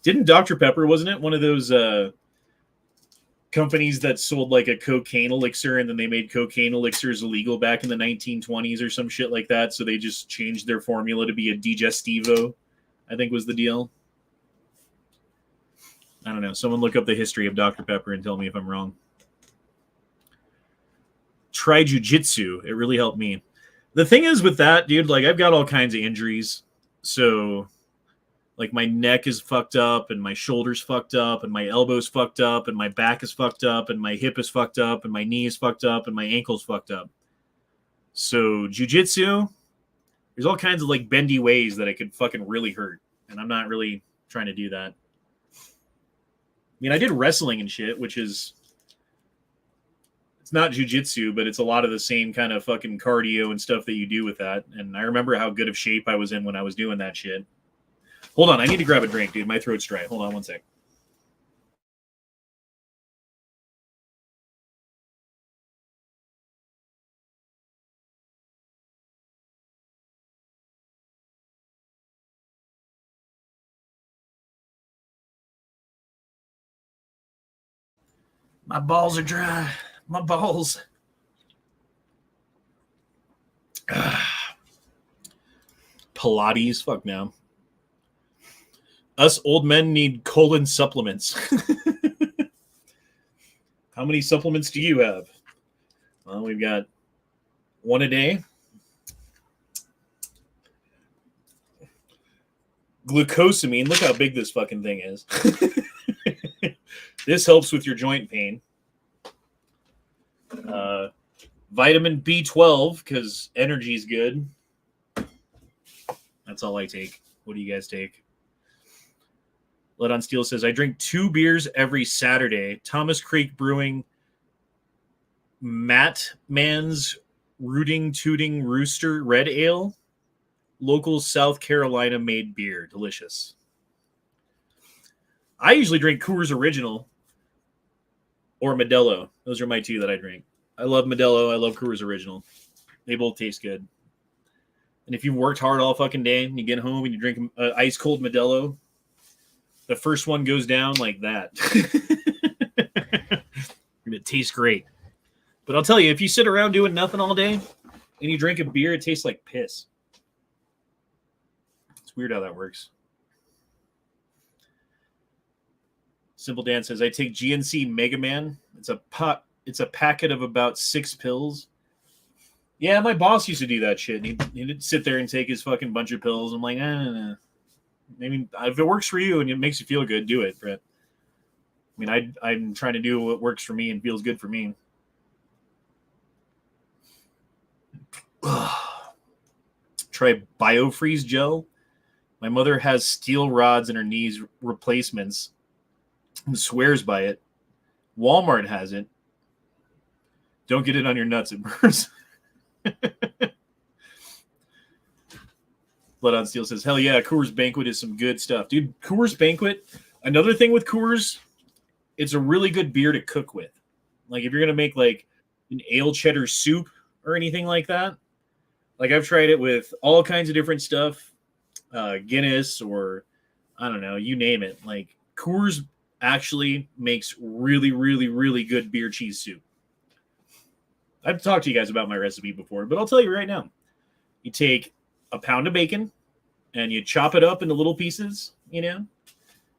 Didn't Dr. Pepper, wasn't it one of those companies that sold like a cocaine elixir and then they made cocaine elixirs illegal back in the 1920s or some shit like that? So they just changed their formula to be a digestivo, I think was the deal. I don't know. Someone look up the history of Dr. Pepper and tell me if I'm wrong. Try jujitsu. It really helped me. The thing is with that, dude, like I've got all kinds of injuries. So like my neck is fucked up and my shoulder's fucked up and my elbow's fucked up and my back is fucked up and my hip is fucked up and my knee is fucked up and my ankle's fucked up. So jujitsu, there's all kinds of like bendy ways that it could fucking really hurt. And I'm not really trying to do that. I mean, I did wrestling and shit, which is, it's not jujitsu, but it's a lot of the same kind of fucking cardio and stuff that you do with that. And I remember how good of shape I was in when I was doing that shit. Hold on, I need to grab a drink, dude. My throat's dry. Hold on one sec. My balls are dry. My balls. Pilates. Fuck no. Us old men need colon supplements. How many supplements do you have? Well, we've got one a day. Glucosamine. Look how big this fucking thing is. This helps with your joint pain. Vitamin B12 because energy is good. That's all I take. What do you guys take? Let on Steel says, I drink 2 beers every Saturday. Thomas Creek Brewing, Matt Man's Rooting Tooting Rooster Red Ale, local South Carolina made beer. Delicious. I usually drink Coors Original or Modelo. Those are my 2 that I drink. I love Modelo. I love Coors Original. They both taste good. And if you've worked hard all fucking day and you get home and you drink ice cold Modelo, the first one goes down like that. And it tastes great. But I'll tell you, if you sit around doing nothing all day and you drink a beer, it tastes like piss. It's weird how that works. Simple Dan says, I take GNC Mega Man. It's a packet of about 6 pills. Yeah, my boss used to do that shit. He'd sit there and take his fucking bunch of pills. I'm like, I mean, if it works for you and it makes you feel good, do it, Brett. I mean, I'm trying to do what works for me and feels good for me. Try BioFreeze gel. My mother has steel rods in her knees replacements and swears by it. Walmart has it. Don't get it on your nuts, it burns. Blood on Steel says, hell yeah, Coors Banquet is some good stuff. Dude, Coors Banquet, another thing with Coors, it's a really good beer to cook with. Like if you're going to make like an ale cheddar soup or anything like that, Like I've tried it with all kinds of different stuff, Guinness or I don't know, you name it. Like Coors actually makes really, really, really good beer cheese soup. I've talked to you guys about my recipe before, but I'll tell you right now. You take a pound of bacon and you chop it up into little pieces, and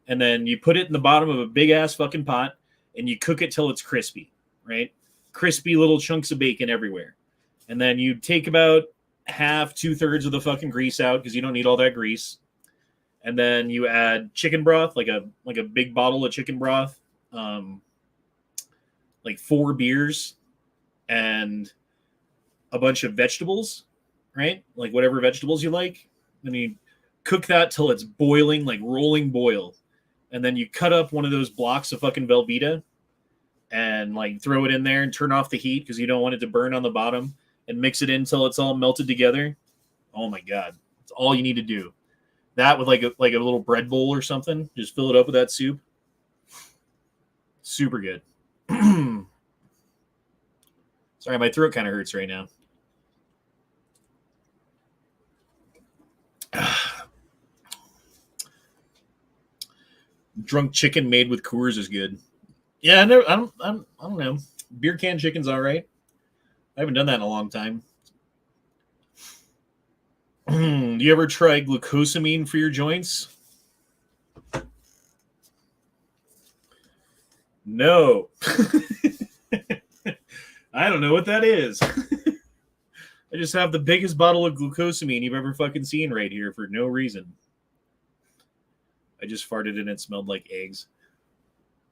then you put it in the bottom of a big ass fucking pot and you cook it till it's crispy, right? Crispy little chunks of bacon everywhere. And then you take about half, 2/3 of the fucking grease out because you don't need all that grease. And then you add chicken broth, like a big bottle of chicken broth, like 4 beers, and a bunch of vegetables, right? Like whatever vegetables you like. Then you cook that till it's boiling, like rolling boil. And then you cut up one of those blocks of fucking Velveeta and like throw it in there and turn off the heat because you don't want it to burn on the bottom, and mix it in until it's all melted together. Oh my God. That's all you need to do. That with like a little bread bowl or something. Just fill it up with that soup. Super good. Sorry, my throat kind of hurts right now. Drunk chicken made with Coors is good. Yeah, I don't know. Beer can chicken's all right. I haven't done that in a long time. Do you ever try glucosamine for your joints? No. I don't know what that is. I just have the biggest bottle of glucosamine you've ever fucking seen right here for no reason. I just farted and it smelled like eggs.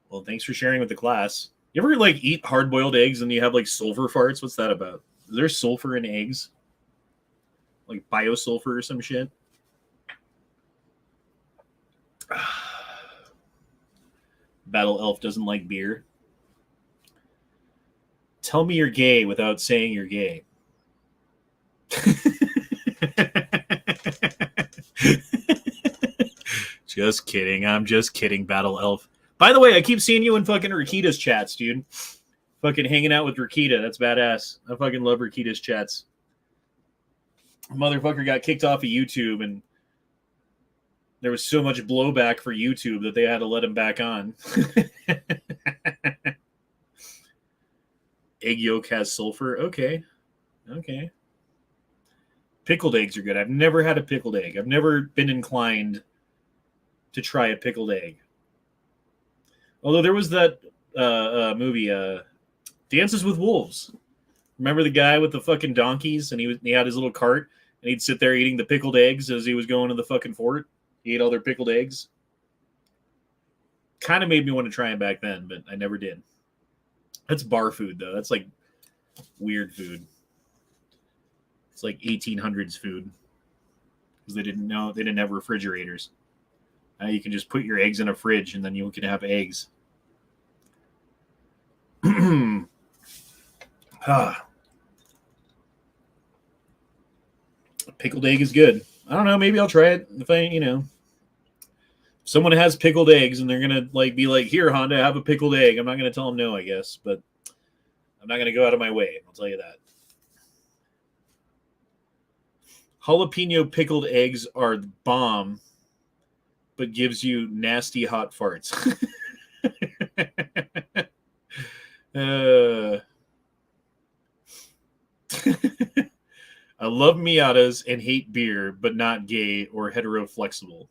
Well, thanks for sharing with the class. You ever like eat hard-boiled eggs and you have like sulfur farts? What's that about? Is there sulfur in eggs? Like biosulfur or some shit? Battle Elf doesn't like beer. Tell me you're gay without saying you're gay. Just kidding. I'm just kidding, Battle Elf. By the way, I keep seeing you in fucking Rakita's chats, dude. Fucking hanging out with Rakita. That's badass. I fucking love Rakita's chats. Motherfucker got kicked off of YouTube, and there was so much blowback for YouTube that they had to let him back on. Egg yolk has sulfur. Okay. Pickled eggs are good. I've never had a pickled egg. I've never been inclined to try a pickled egg. Although there was that movie, Dances with Wolves. Remember the guy with the fucking donkeys, and he had his little cart, and he'd sit there eating the pickled eggs as he was going to the fucking fort. He ate all their pickled eggs. Kind of made me want to try it back then, but I never did. That's bar food, though. That's like weird food. It's like 1800s food because they didn't have refrigerators. Now you can just put your eggs in a fridge, and then you can have eggs. Pickled egg is good. I don't know. Maybe I'll try it if if someone has pickled eggs and they're gonna be like, "Here, Honda, have a pickled egg." I'm not gonna tell them no, I guess, but I'm not gonna go out of my way. I'll tell you that. Jalapeno pickled eggs are the bomb, but gives you nasty hot farts. I love Miatas and hate beer, but not gay or hetero-flexible.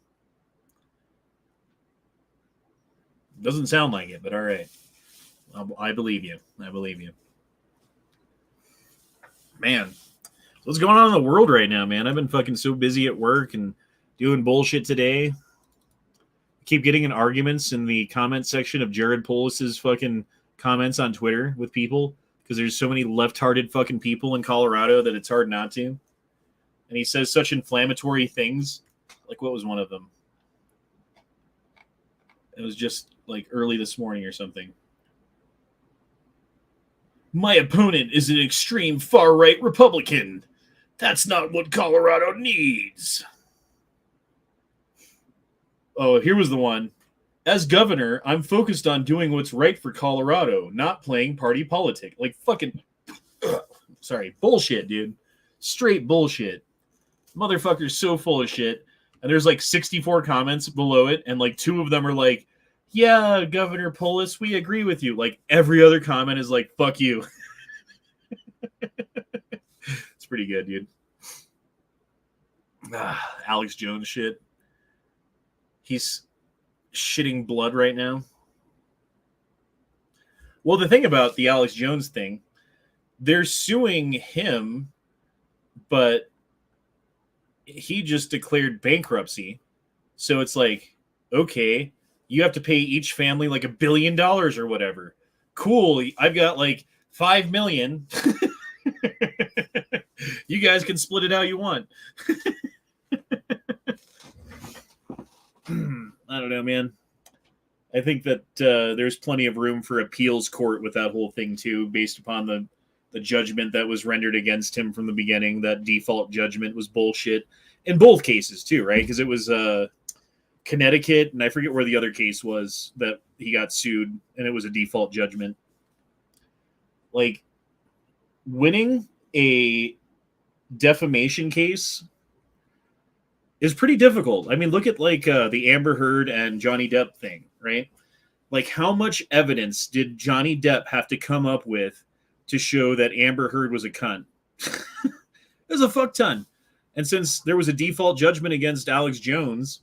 Doesn't sound like it, but all right. I believe you. Man, what's going on in the world right now, man? I've been fucking so busy at work and doing bullshit today. I keep getting in arguments in the comment section of Jared Polis's fucking comments on Twitter with people because there's so many left-hearted fucking people in Colorado that it's hard not to. And he says such inflammatory things. Like, what was one of them? It was just like early this morning or something. My opponent is an extreme far-right Republican. That's not what Colorado needs. Oh, here was the one. As governor, I'm focused on doing what's right for Colorado, not playing party politics. Like fucking, sorry, bullshit, dude. Straight bullshit. Motherfucker's so full of shit. And there's like 64 comments below it, and like 2 of them are like, yeah, Governor Polis, we agree with you. Like every other comment is like, fuck you. It's pretty good, dude. Alex Jones shit. He's shitting blood right now. Well, the thing about the Alex Jones thing, they're suing him, but he just declared bankruptcy. So it's like, okay, you have to pay each family like $1 billion or whatever. Cool. I've got like 5 million. You guys can split it how you want. I don't know, man. I think that there's plenty of room for appeals court with that whole thing too, based upon the judgment that was rendered against him from the beginning. That default judgment was bullshit in both cases too, right? Because it was Connecticut, and I forget where the other case was that he got sued, and it was a default judgment. Like, winning a defamation case is pretty difficult. I mean, look at like the Amber Heard and Johnny Depp thing, right? Like, how much evidence did Johnny Depp have to come up with to show that Amber Heard was a cunt? There's a fuck ton. And since there was a default judgment against Alex Jones,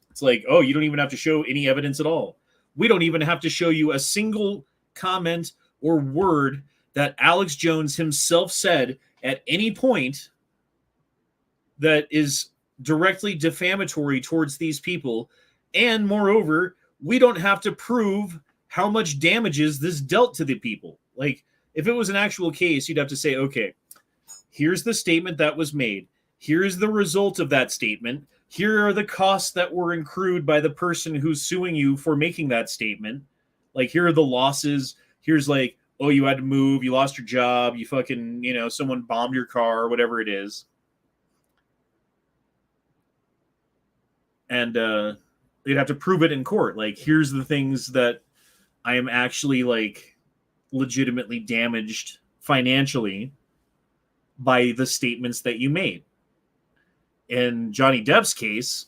it's like, oh, you don't even have to show any evidence at all. We don't even have to show you a single comment or word that Alex Jones himself said at any point that is directly defamatory towards these people. And moreover, we don't have to prove how much damages this dealt to the people. Like, if it was an actual case, you'd have to say, okay, here's the statement that was made. Here's the result of that statement. Here are the costs that were accrued by the person who's suing you for making that statement. Like, here are the losses. Here's like, oh, you had to move, you lost your job, you fucking, someone bombed your car, or whatever it is. And you'd have to prove it in court. Like, here's the things that I am actually, like, legitimately damaged financially by the statements that you made. In Johnny Depp's case,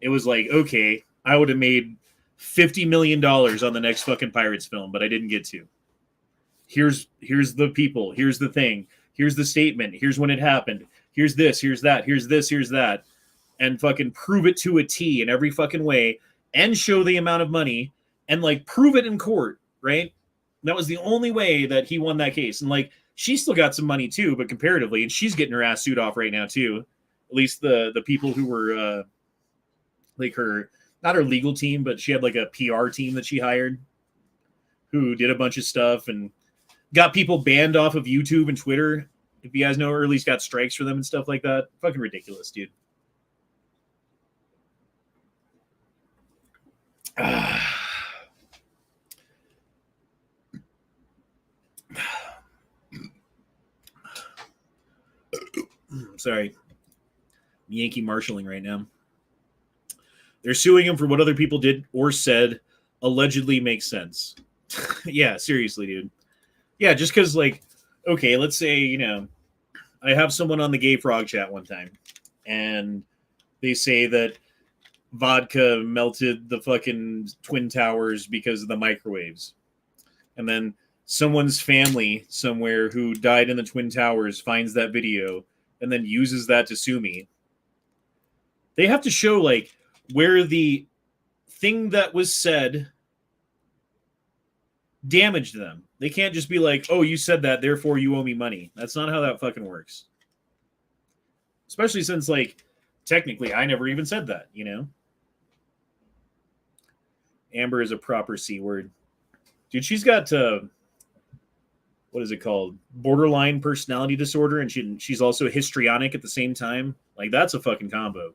it was like, okay, I would have made $50 million on the next fucking Pirates film, but I didn't get to. Here's the people. Here's the thing. Here's the statement. Here's when it happened. Here's this. Here's that. Here's this. Here's that. And fucking prove it to a T in every fucking way, and show the amount of money, and like prove it in court, right? That was the only way that he won that case. And like, she still got some money too, but comparatively, and she's getting her ass sued off right now too. At least the people who were like her, not her legal team, but she had like a PR team that she hired who did a bunch of stuff and got people banned off of YouTube and Twitter, if you guys know, or at least got strikes for them and stuff like that. Fucking ridiculous, dude. Sorry. Yankee marshalling right now. They're suing him for what other people did or said allegedly makes sense. Yeah, seriously, dude. Yeah, just because, like, okay, let's say, I have someone on the Gay Frog chat one time, and they say that vodka melted the fucking Twin Towers because of the microwaves. And then someone's family somewhere who died in the Twin Towers finds that video and then uses that to sue me. They have to show, like, where the thing that was said damaged them. They can't just be like, oh, you said that, therefore you owe me money. That's not how that fucking works. Especially since, like, technically I never even said that, Amber is a proper C word. Dude, she's got, what is it called? Borderline personality disorder, and she's also histrionic at the same time. Like, that's a fucking combo.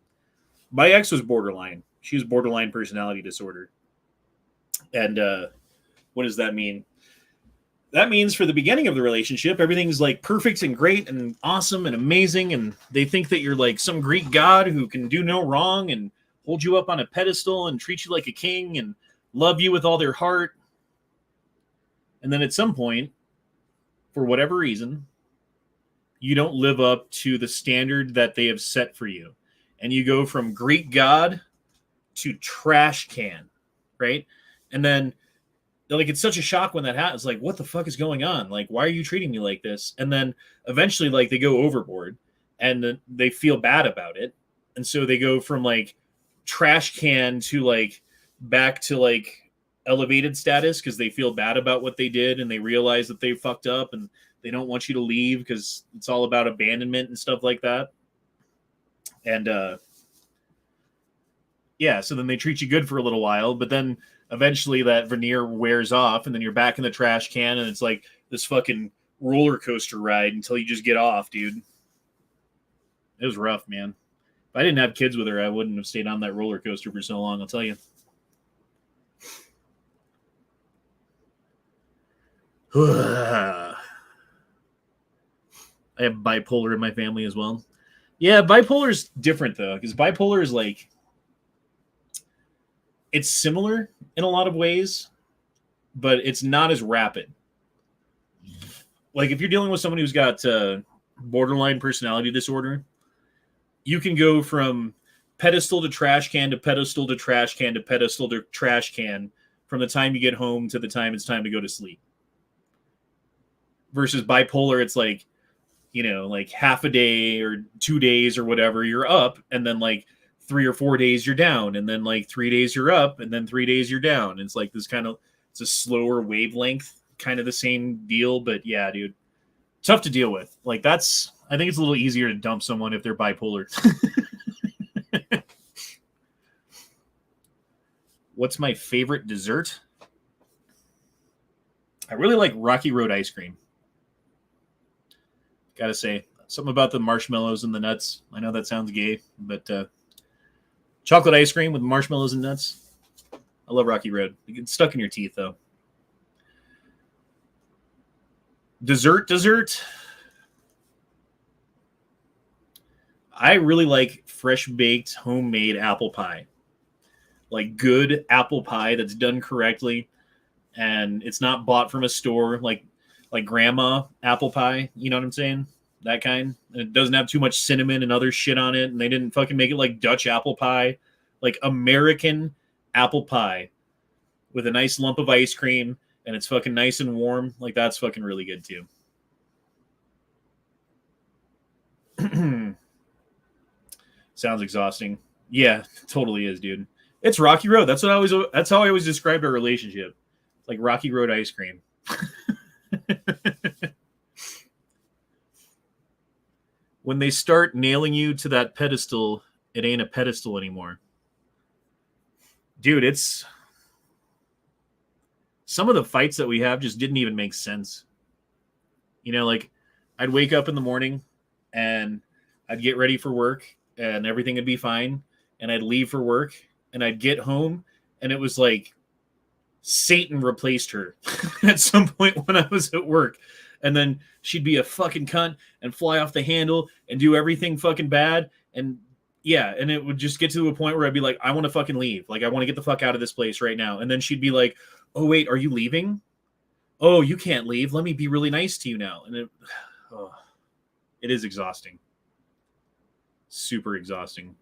My ex was borderline. She was borderline personality disorder. And what does that mean? That means for the beginning of the relationship, everything's like perfect and great and awesome and amazing. And they think that you're like some Greek god who can do no wrong and hold you up on a pedestal and treat you like a king and love you with all their heart. And then at some point, for whatever reason, you don't live up to the standard that they have set for you. And you go from Greek god to trash can, right? And then, like, it's such a shock when that happens. Like, what the fuck is going on? Like, why are you treating me like this? And then eventually, like, they go overboard and they feel bad about it. And so they go from, like, trash can to, like, back to, like, elevated status because they feel bad about what they did and they realize that they fucked up and they don't want you to leave because it's all about abandonment and stuff like that. And yeah, so then they treat you good for a little while, but then eventually that veneer wears off and then you're back in the trash can and it's like this fucking roller coaster ride until you just get off, dude. It was rough, man. If I didn't have kids with her, I wouldn't have stayed on that roller coaster for so long, I'll tell you. I have bipolar in my family as well. Yeah, bipolar is different though, because bipolar is like, it's similar in a lot of ways, but it's not as rapid. Like if you're dealing with someone who's got borderline personality disorder, you can go from pedestal to trash can to pedestal to trash can to pedestal to trash can from the time you get home to the time it's time to go to sleep. Versus bipolar, it's like, you know, like half a day or 2 days or whatever, you're up, and then like 3 or 4 days you're down, and then like 3 days you're up, and then 3 days you're down. It's like this kind of, it's a slower wavelength, kind of the same deal, but yeah, dude, tough to deal with. Like that's, I think it's a little easier to dump someone if they're bipolar. What's my favorite dessert? I really like Rocky Road ice cream. Gotta say, something about the marshmallows and the nuts. I know that sounds gay, but chocolate ice cream with marshmallows and nuts. I love Rocky Road. It gets stuck in your teeth, though. Dessert. I really like fresh baked homemade apple pie. Like good apple pie that's done correctly, and it's not bought from a store like grandma apple pie, you know what I'm saying? That kind. And it doesn't have too much cinnamon and other shit on it, and they didn't fucking make it like Dutch apple pie. Like American apple pie with a nice lump of ice cream, and it's fucking nice and warm. Like that's fucking really good too. Sounds exhausting. Yeah, totally is, dude. It's Rocky Road. That's how I always described our relationship. Like Rocky Road ice cream. When they start nailing you to that pedestal, it ain't a pedestal anymore. Dude, it's some of the fights that we have just didn't even make sense. You know, like I'd wake up in the morning and I'd get ready for work and everything would be fine. And I'd leave for work and I'd get home and it was like Satan replaced her at some point when I was at work. And then she'd be a fucking cunt and fly off the handle and do everything fucking bad. And yeah, and it would just get to a point where I'd be like, I want to fucking leave. Like, I want to get the fuck out of this place right now. And then she'd be like, oh, wait, are you leaving? Oh, you can't leave. Let me be really nice to you now. And it is exhausting. Super exhausting.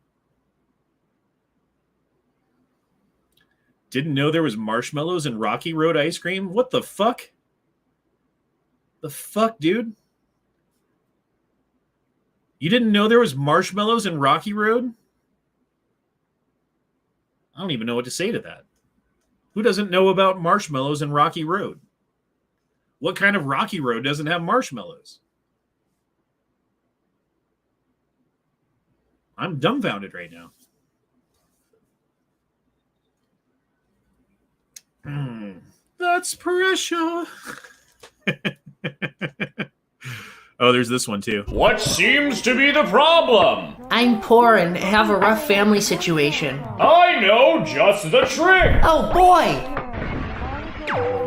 Didn't know there was marshmallows in Rocky Road ice cream? What the fuck? The fuck, dude? You didn't know there was marshmallows in Rocky Road? I don't even know what to say to that. Who doesn't know about marshmallows in Rocky Road? What kind of Rocky Road doesn't have marshmallows? I'm dumbfounded right now. That's pressure. Oh, there's this one too. What seems to be the problem? I'm poor and have a rough family situation. I know just the trick. Oh boy!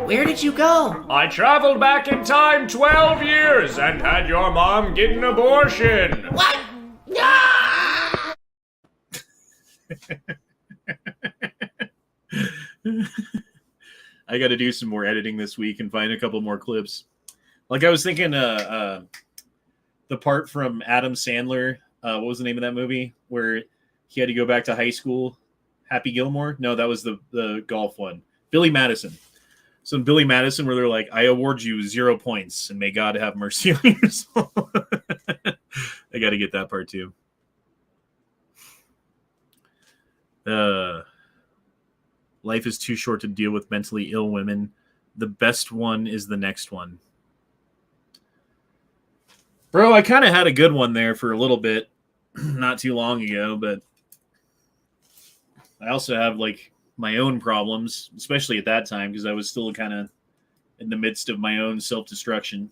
Where did you go? I traveled back in time 12 years and had your mom get an abortion. What? Ah! I got to do some more editing this week and find a couple more clips. Like I was thinking, the part from Adam Sandler. What was the name of that movie where he had to go back to high school? Happy Gilmore? No, that was the golf one. Billy Madison. So in Billy Madison, where they're like, I award you 0 points and may God have mercy on your soul. I got to get that part too. Life is too short to deal with mentally ill women. The best one is the next one. Bro, I kind of had a good one there for a little bit not too long ago, but I also have like my own problems, especially at that time, because I was still kind of in the midst of my own self-destruction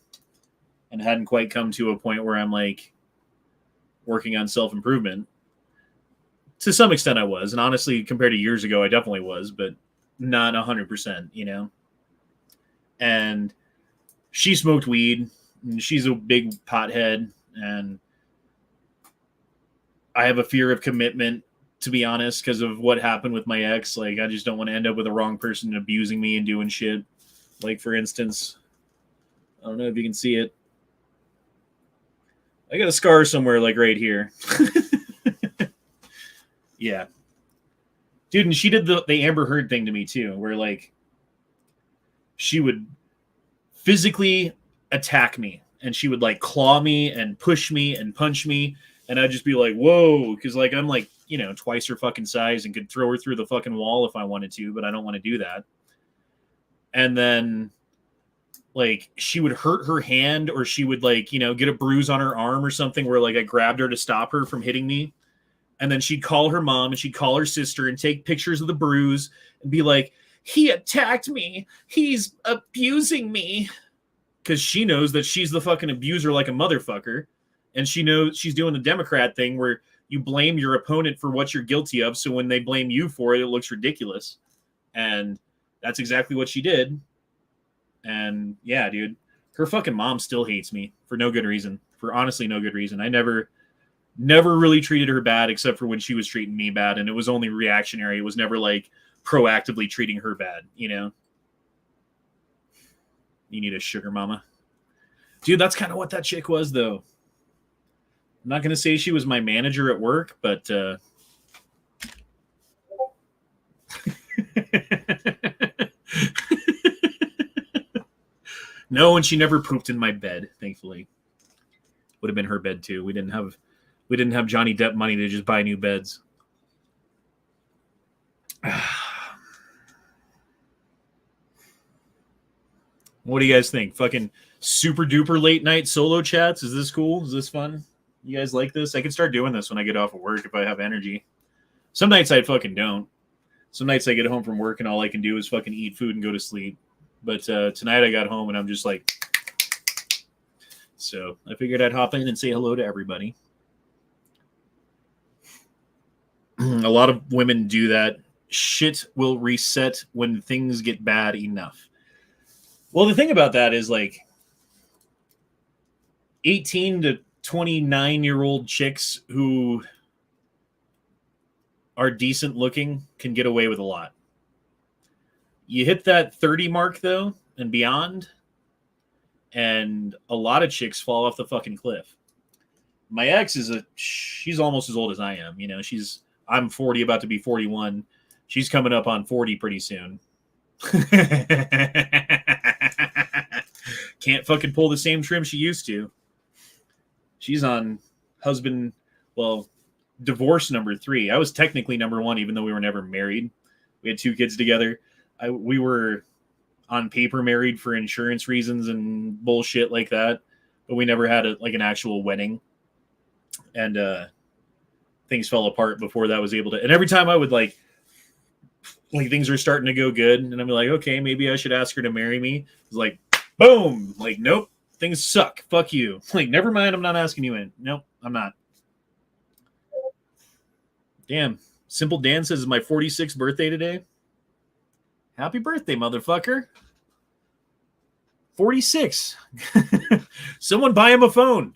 and hadn't quite come to a point where I'm like working on self-improvement. To some extent I was, and honestly, compared to years ago, I definitely was, but not 100%, you know? And she smoked weed, and she's a big pothead, and I have a fear of commitment, to be honest, because of what happened with my ex. Like, I just don't want to end up with the wrong person abusing me and doing shit. Like, for instance, I don't know if you can see it. I got a scar somewhere, like right here. Yeah. Dude, and she did the Amber Heard thing to me, too, where, like, she would physically attack me, and she would, like, claw me and push me and punch me, and I'd just be like, whoa, because, like, I'm, like, you know, twice her fucking size and could throw her through the fucking wall if I wanted to, but I don't want to do that. And then, like, she would hurt her hand, or she would, like, you know, get a bruise on her arm or something where, like, I grabbed her to stop her from hitting me. And then she'd call her mom and she'd call her sister and take pictures of the bruise and be like, he attacked me. He's abusing me. Because she knows that she's the fucking abuser like a motherfucker. And she knows she's doing the Democrat thing where you blame your opponent for what you're guilty of. So when they blame you for it, it looks ridiculous. And that's exactly what she did. And yeah, dude, her fucking mom still hates me for no good reason. For honestly no good reason. I never really treated her bad except for when she was treating me bad, and it was only reactionary. It was never like proactively treating her bad, you know? You need a sugar mama. Dude, that's kind of what that chick was, though. I'm not going to say she was my manager at work, but no, and she never pooped in my bed, thankfully. Would have been her bed, too. We didn't have Johnny Depp money to just buy new beds. What do you guys think? Fucking super duper late night solo chats? Is this cool? Is this fun? You guys like this? I can start doing this when I get off of work if I have energy. Some nights I fucking don't. Some nights I get home from work and all I can do is fucking eat food and go to sleep. But tonight I got home and I'm just like... So I figured I'd hop in and say hello to everybody. A lot of women do that. Shit will reset when things get bad enough. Well, the thing about that is, like, 18 to 29-year-old chicks who are decent looking can get away with a lot. You hit that 30 mark, though, and beyond, and a lot of chicks fall off the fucking cliff. My ex she's almost as old as I am. You know, I'm 40, about to be 41. She's coming up on 40 pretty soon. Can't fucking pull the same trim she used to. She's on divorce number 3. I was technically number 1, even though we were never married. We had 2 kids together. We were on paper married for insurance reasons and bullshit like that, but we never had an actual wedding. And things fell apart before that was able to. And every time I would like things were starting to go good, and I'm like, okay, maybe I should ask her to marry me. It's like, boom, like, nope, things suck. Fuck you. Like, never mind, I'm not asking you in. Nope, I'm not. Damn. Simple Dan says it's my 46th birthday today. Happy birthday, motherfucker. 46. Someone buy him a phone.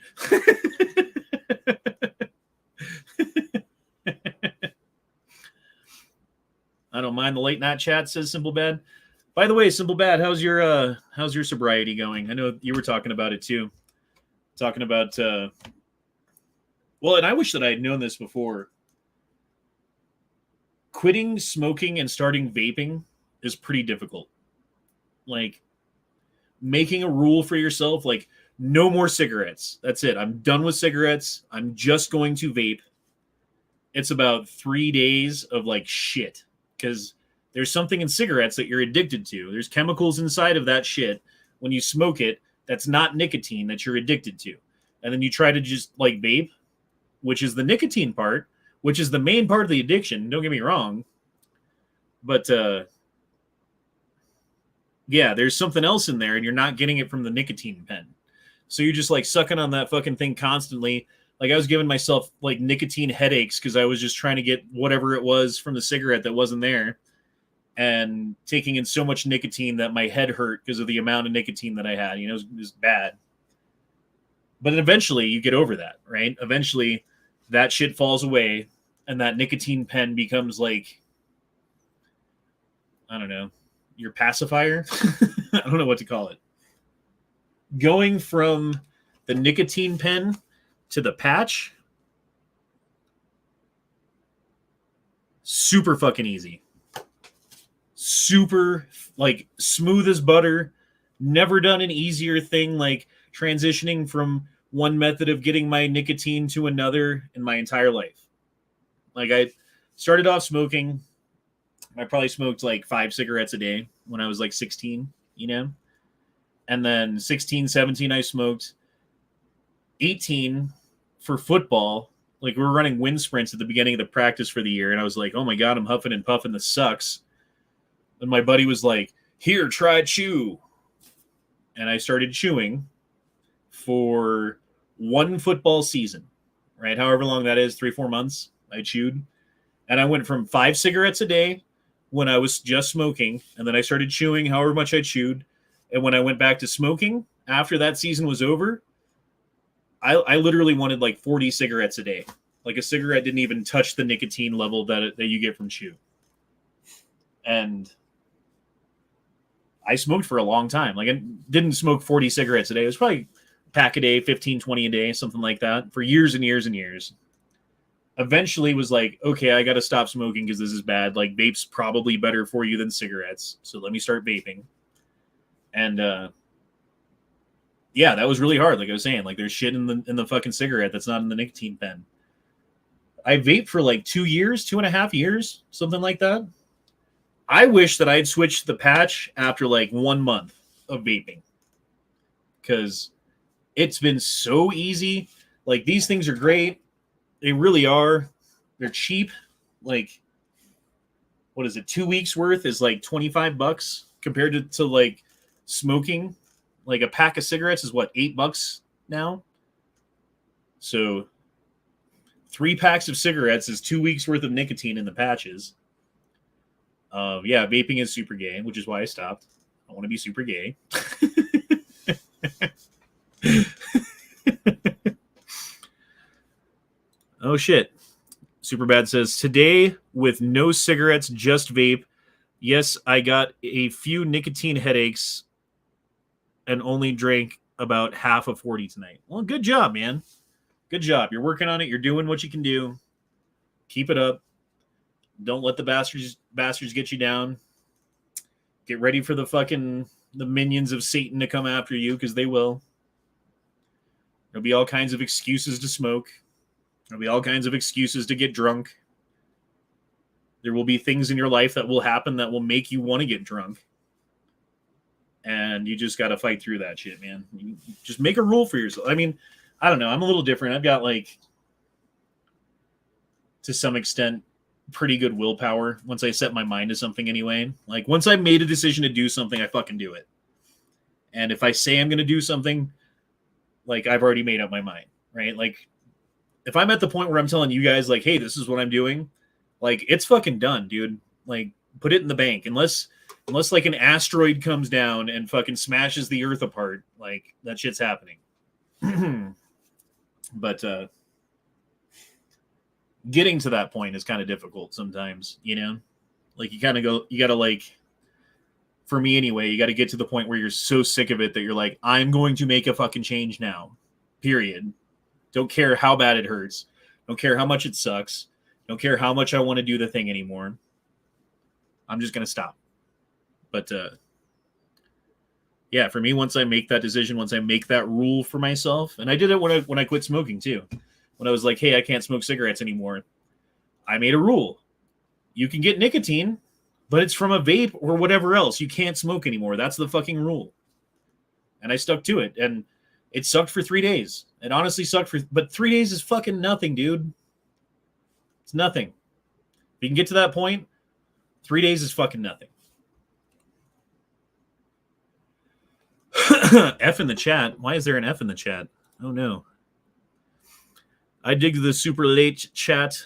I don't mind the late night chat, says Simple Bad. By the way, Simple Bad, how's your sobriety going? I know you were talking about it too. talking about, well, and I wish that I had known this before. Quitting smoking and starting vaping is pretty difficult. Like, making a rule for yourself, like, no more cigarettes. That's it. I'm done with cigarettes. I'm just going to vape. It's about 3 days of, like, shit. Because there's something in cigarettes that you're addicted to. There's chemicals inside of that shit when you smoke it that's not nicotine that you're addicted to. And then you try to just, like, vape, which is the nicotine part, which is the main part of the addiction. Don't get me wrong. But, yeah, there's something else in there, and you're not getting it from the nicotine pen. So you're just, like, sucking on that fucking thing constantly. Like, I was giving myself, like, nicotine headaches because I was just trying to get whatever it was from the cigarette that wasn't there, and taking in so much nicotine that my head hurt because of the amount of nicotine that I had. You know, it was bad. But eventually you get over that, right? Eventually that shit falls away, and that nicotine pen becomes, like, I don't know, your pacifier? I don't know what to call it. Going from the nicotine pen to the patch, super fucking easy. Super, like, smooth as butter. Never done an easier thing like transitioning from one method of getting my nicotine to another in my entire life. Like, I started off smoking. I probably smoked like 5 cigarettes a day when I was like 16, you know? And then 16, 17, I smoked. 18 for football. Like, we were running wind sprints at the beginning of the practice for the year. And I was like, oh my God, I'm huffing and puffing. This sucks. And my buddy was like, here, try chew. And I started chewing for 1 football season, right? However long that is, 3-4 months, I chewed. And I went from 5 cigarettes a day when I was just smoking. And then I started chewing however much I chewed. And when I went back to smoking, after that season was over, I literally wanted like 40 cigarettes a day. Like, a cigarette didn't even touch the nicotine level that you get from chew. And I smoked for a long time. Like, I didn't smoke 40 cigarettes a day. It was probably a pack a day, 15, 20 a day, something like that, for years and years and years. Eventually was like, okay, I got to stop smoking because this is bad. Like, vape's probably better for you than cigarettes. So let me start vaping. And, yeah, that was really hard. Like I was saying, like, there's shit in the fucking cigarette that's not in the nicotine pen. I vaped for like 2 years, 2.5 years, something like that. I wish that I had switched the patch after like 1 month of vaping, because it's been so easy. Like, these things are great. They really are. They're cheap. Like, what is it? 2 weeks worth is like $25 compared to like smoking. Like, a pack of cigarettes is what, $8 now? So 3 packs of cigarettes is 2 weeks worth of nicotine in the patches. Yeah, vaping is super gay, which is why I stopped. I want to be super gay. Oh, shit. Superbad says, today with no cigarettes, just vape. Yes, I got a few nicotine headaches and only drank about half of 40 tonight. Well, good job, man. Good job. You're working on it. You're doing what you can do. Keep it up. Don't let the bastards get you down. Get ready for the minions of Satan to come after you, because they will. There'll be all kinds of excuses to smoke. There'll be all kinds of excuses to get drunk. There will be things in your life that will happen that will make you want to get drunk. And you just got to fight through that shit, man. You just make a rule for yourself. I mean, I don't know. I'm a little different. I've got, like, to some extent, pretty good willpower once I set my mind to something anyway. Like, once I made a decision to do something, I fucking do it. And if I say I'm going to do something, like, I've already made up my mind, right? Like, if I'm at the point where I'm telling you guys, like, hey, this is what I'm doing, like, it's fucking done, dude. Like, put it in the bank. Unless like an asteroid comes down and fucking smashes the earth apart, like, that shit's happening. But getting to that point is kind of difficult sometimes, you know? Like, you gotta, like, for me anyway, you got to get to the point where you're so sick of it that you're like, I'm going to make a fucking change now. Period. Don't care how bad it hurts. Don't care how much it sucks. Don't care how much I want to do the thing anymore. I'm just going to stop. But yeah, for me, once I make that decision, once I make that rule for myself, and I did it when I quit smoking too. When I was like, hey, I can't smoke cigarettes anymore. I made a rule. You can get nicotine, but it's from a vape or whatever else. You can't smoke anymore. That's the fucking rule. And I stuck to it. And it sucked for 3 days. It honestly sucked but 3 days is fucking nothing, dude. It's nothing. If you can get to that point, 3 days is fucking nothing. F in the chat. Why is there an F in the chat? Oh no. I dig the super late chat.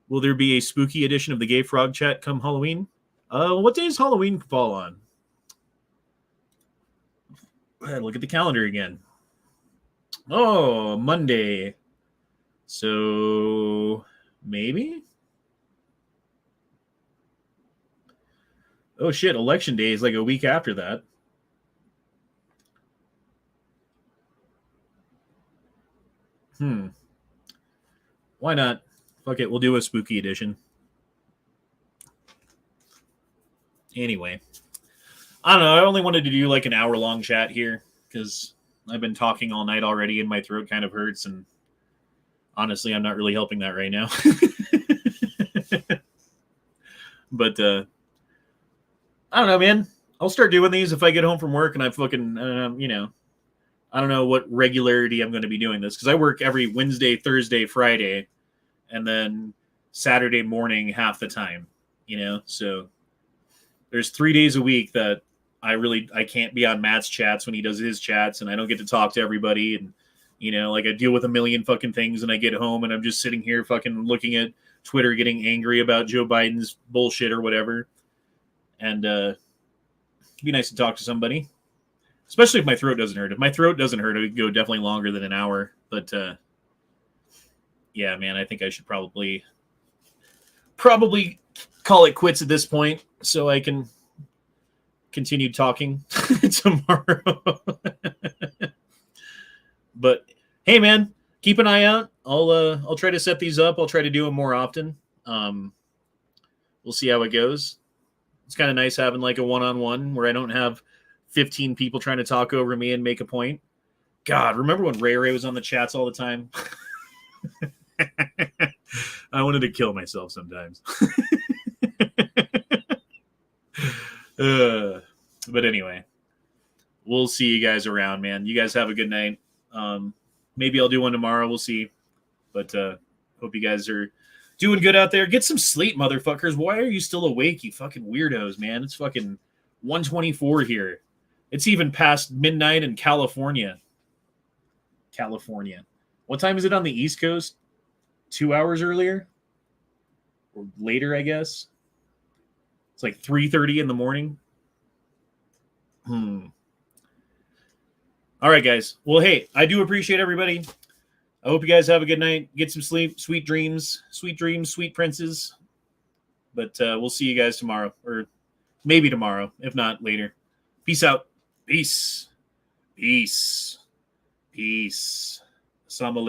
Will there be a spooky edition of the Gay Frog chat come Halloween? What day does Halloween fall on? Look at the calendar again. Oh, Monday. So maybe? Oh shit, election day is like a week after that. Why not? Fuck it, we'll do a spooky edition. Anyway. I don't know, I only wanted to do like an hour-long chat here because I've been talking all night already and my throat kind of hurts, and honestly, I'm not really helping that right now. But, I don't know, man. I'll start doing these if I get home from work and I fucking, I don't know what regularity I'm going to be doing this because I work every Wednesday, Thursday, Friday, and then Saturday morning half the time, so there's 3 days a week that I can't be on Matt's chats when he does his chats, and I don't get to talk to everybody, and like I deal with a million fucking things, and I get home and I'm just sitting here fucking looking at Twitter getting angry about Joe Biden's bullshit or whatever. And it'd be nice to talk to somebody, especially if my throat doesn't hurt. If my throat doesn't hurt, it would go definitely longer than an hour. But yeah, man, I think I should probably call it quits at this point so I can continue talking tomorrow. But hey, man, keep an eye out. I'll try to set these up. I'll try to do them more often. We'll see how it goes. It's kind of nice having like a one-on-one where I don't have 15 people trying to talk over me and make a point. God, remember when Ray was on the chats all the time? I wanted to kill myself sometimes. But anyway, we'll see you guys around, man. You guys have a good night. Maybe I'll do one tomorrow. We'll see. But hope you guys are doing good out there. Get some sleep, motherfuckers. Why are you still awake, you fucking weirdos, man? It's fucking 1:24 here. It's even past midnight in California. What time is it on the East Coast? 2 hours earlier? Or later, I guess? It's like 3:30 in the morning. All right, guys. Well, hey, I do appreciate everybody. I hope you guys have a good night. Get some sleep. Sweet dreams, sweet princes. But we'll see you guys tomorrow. Or maybe tomorrow. If not, later. Peace out. Peace. Assalamu alaikum.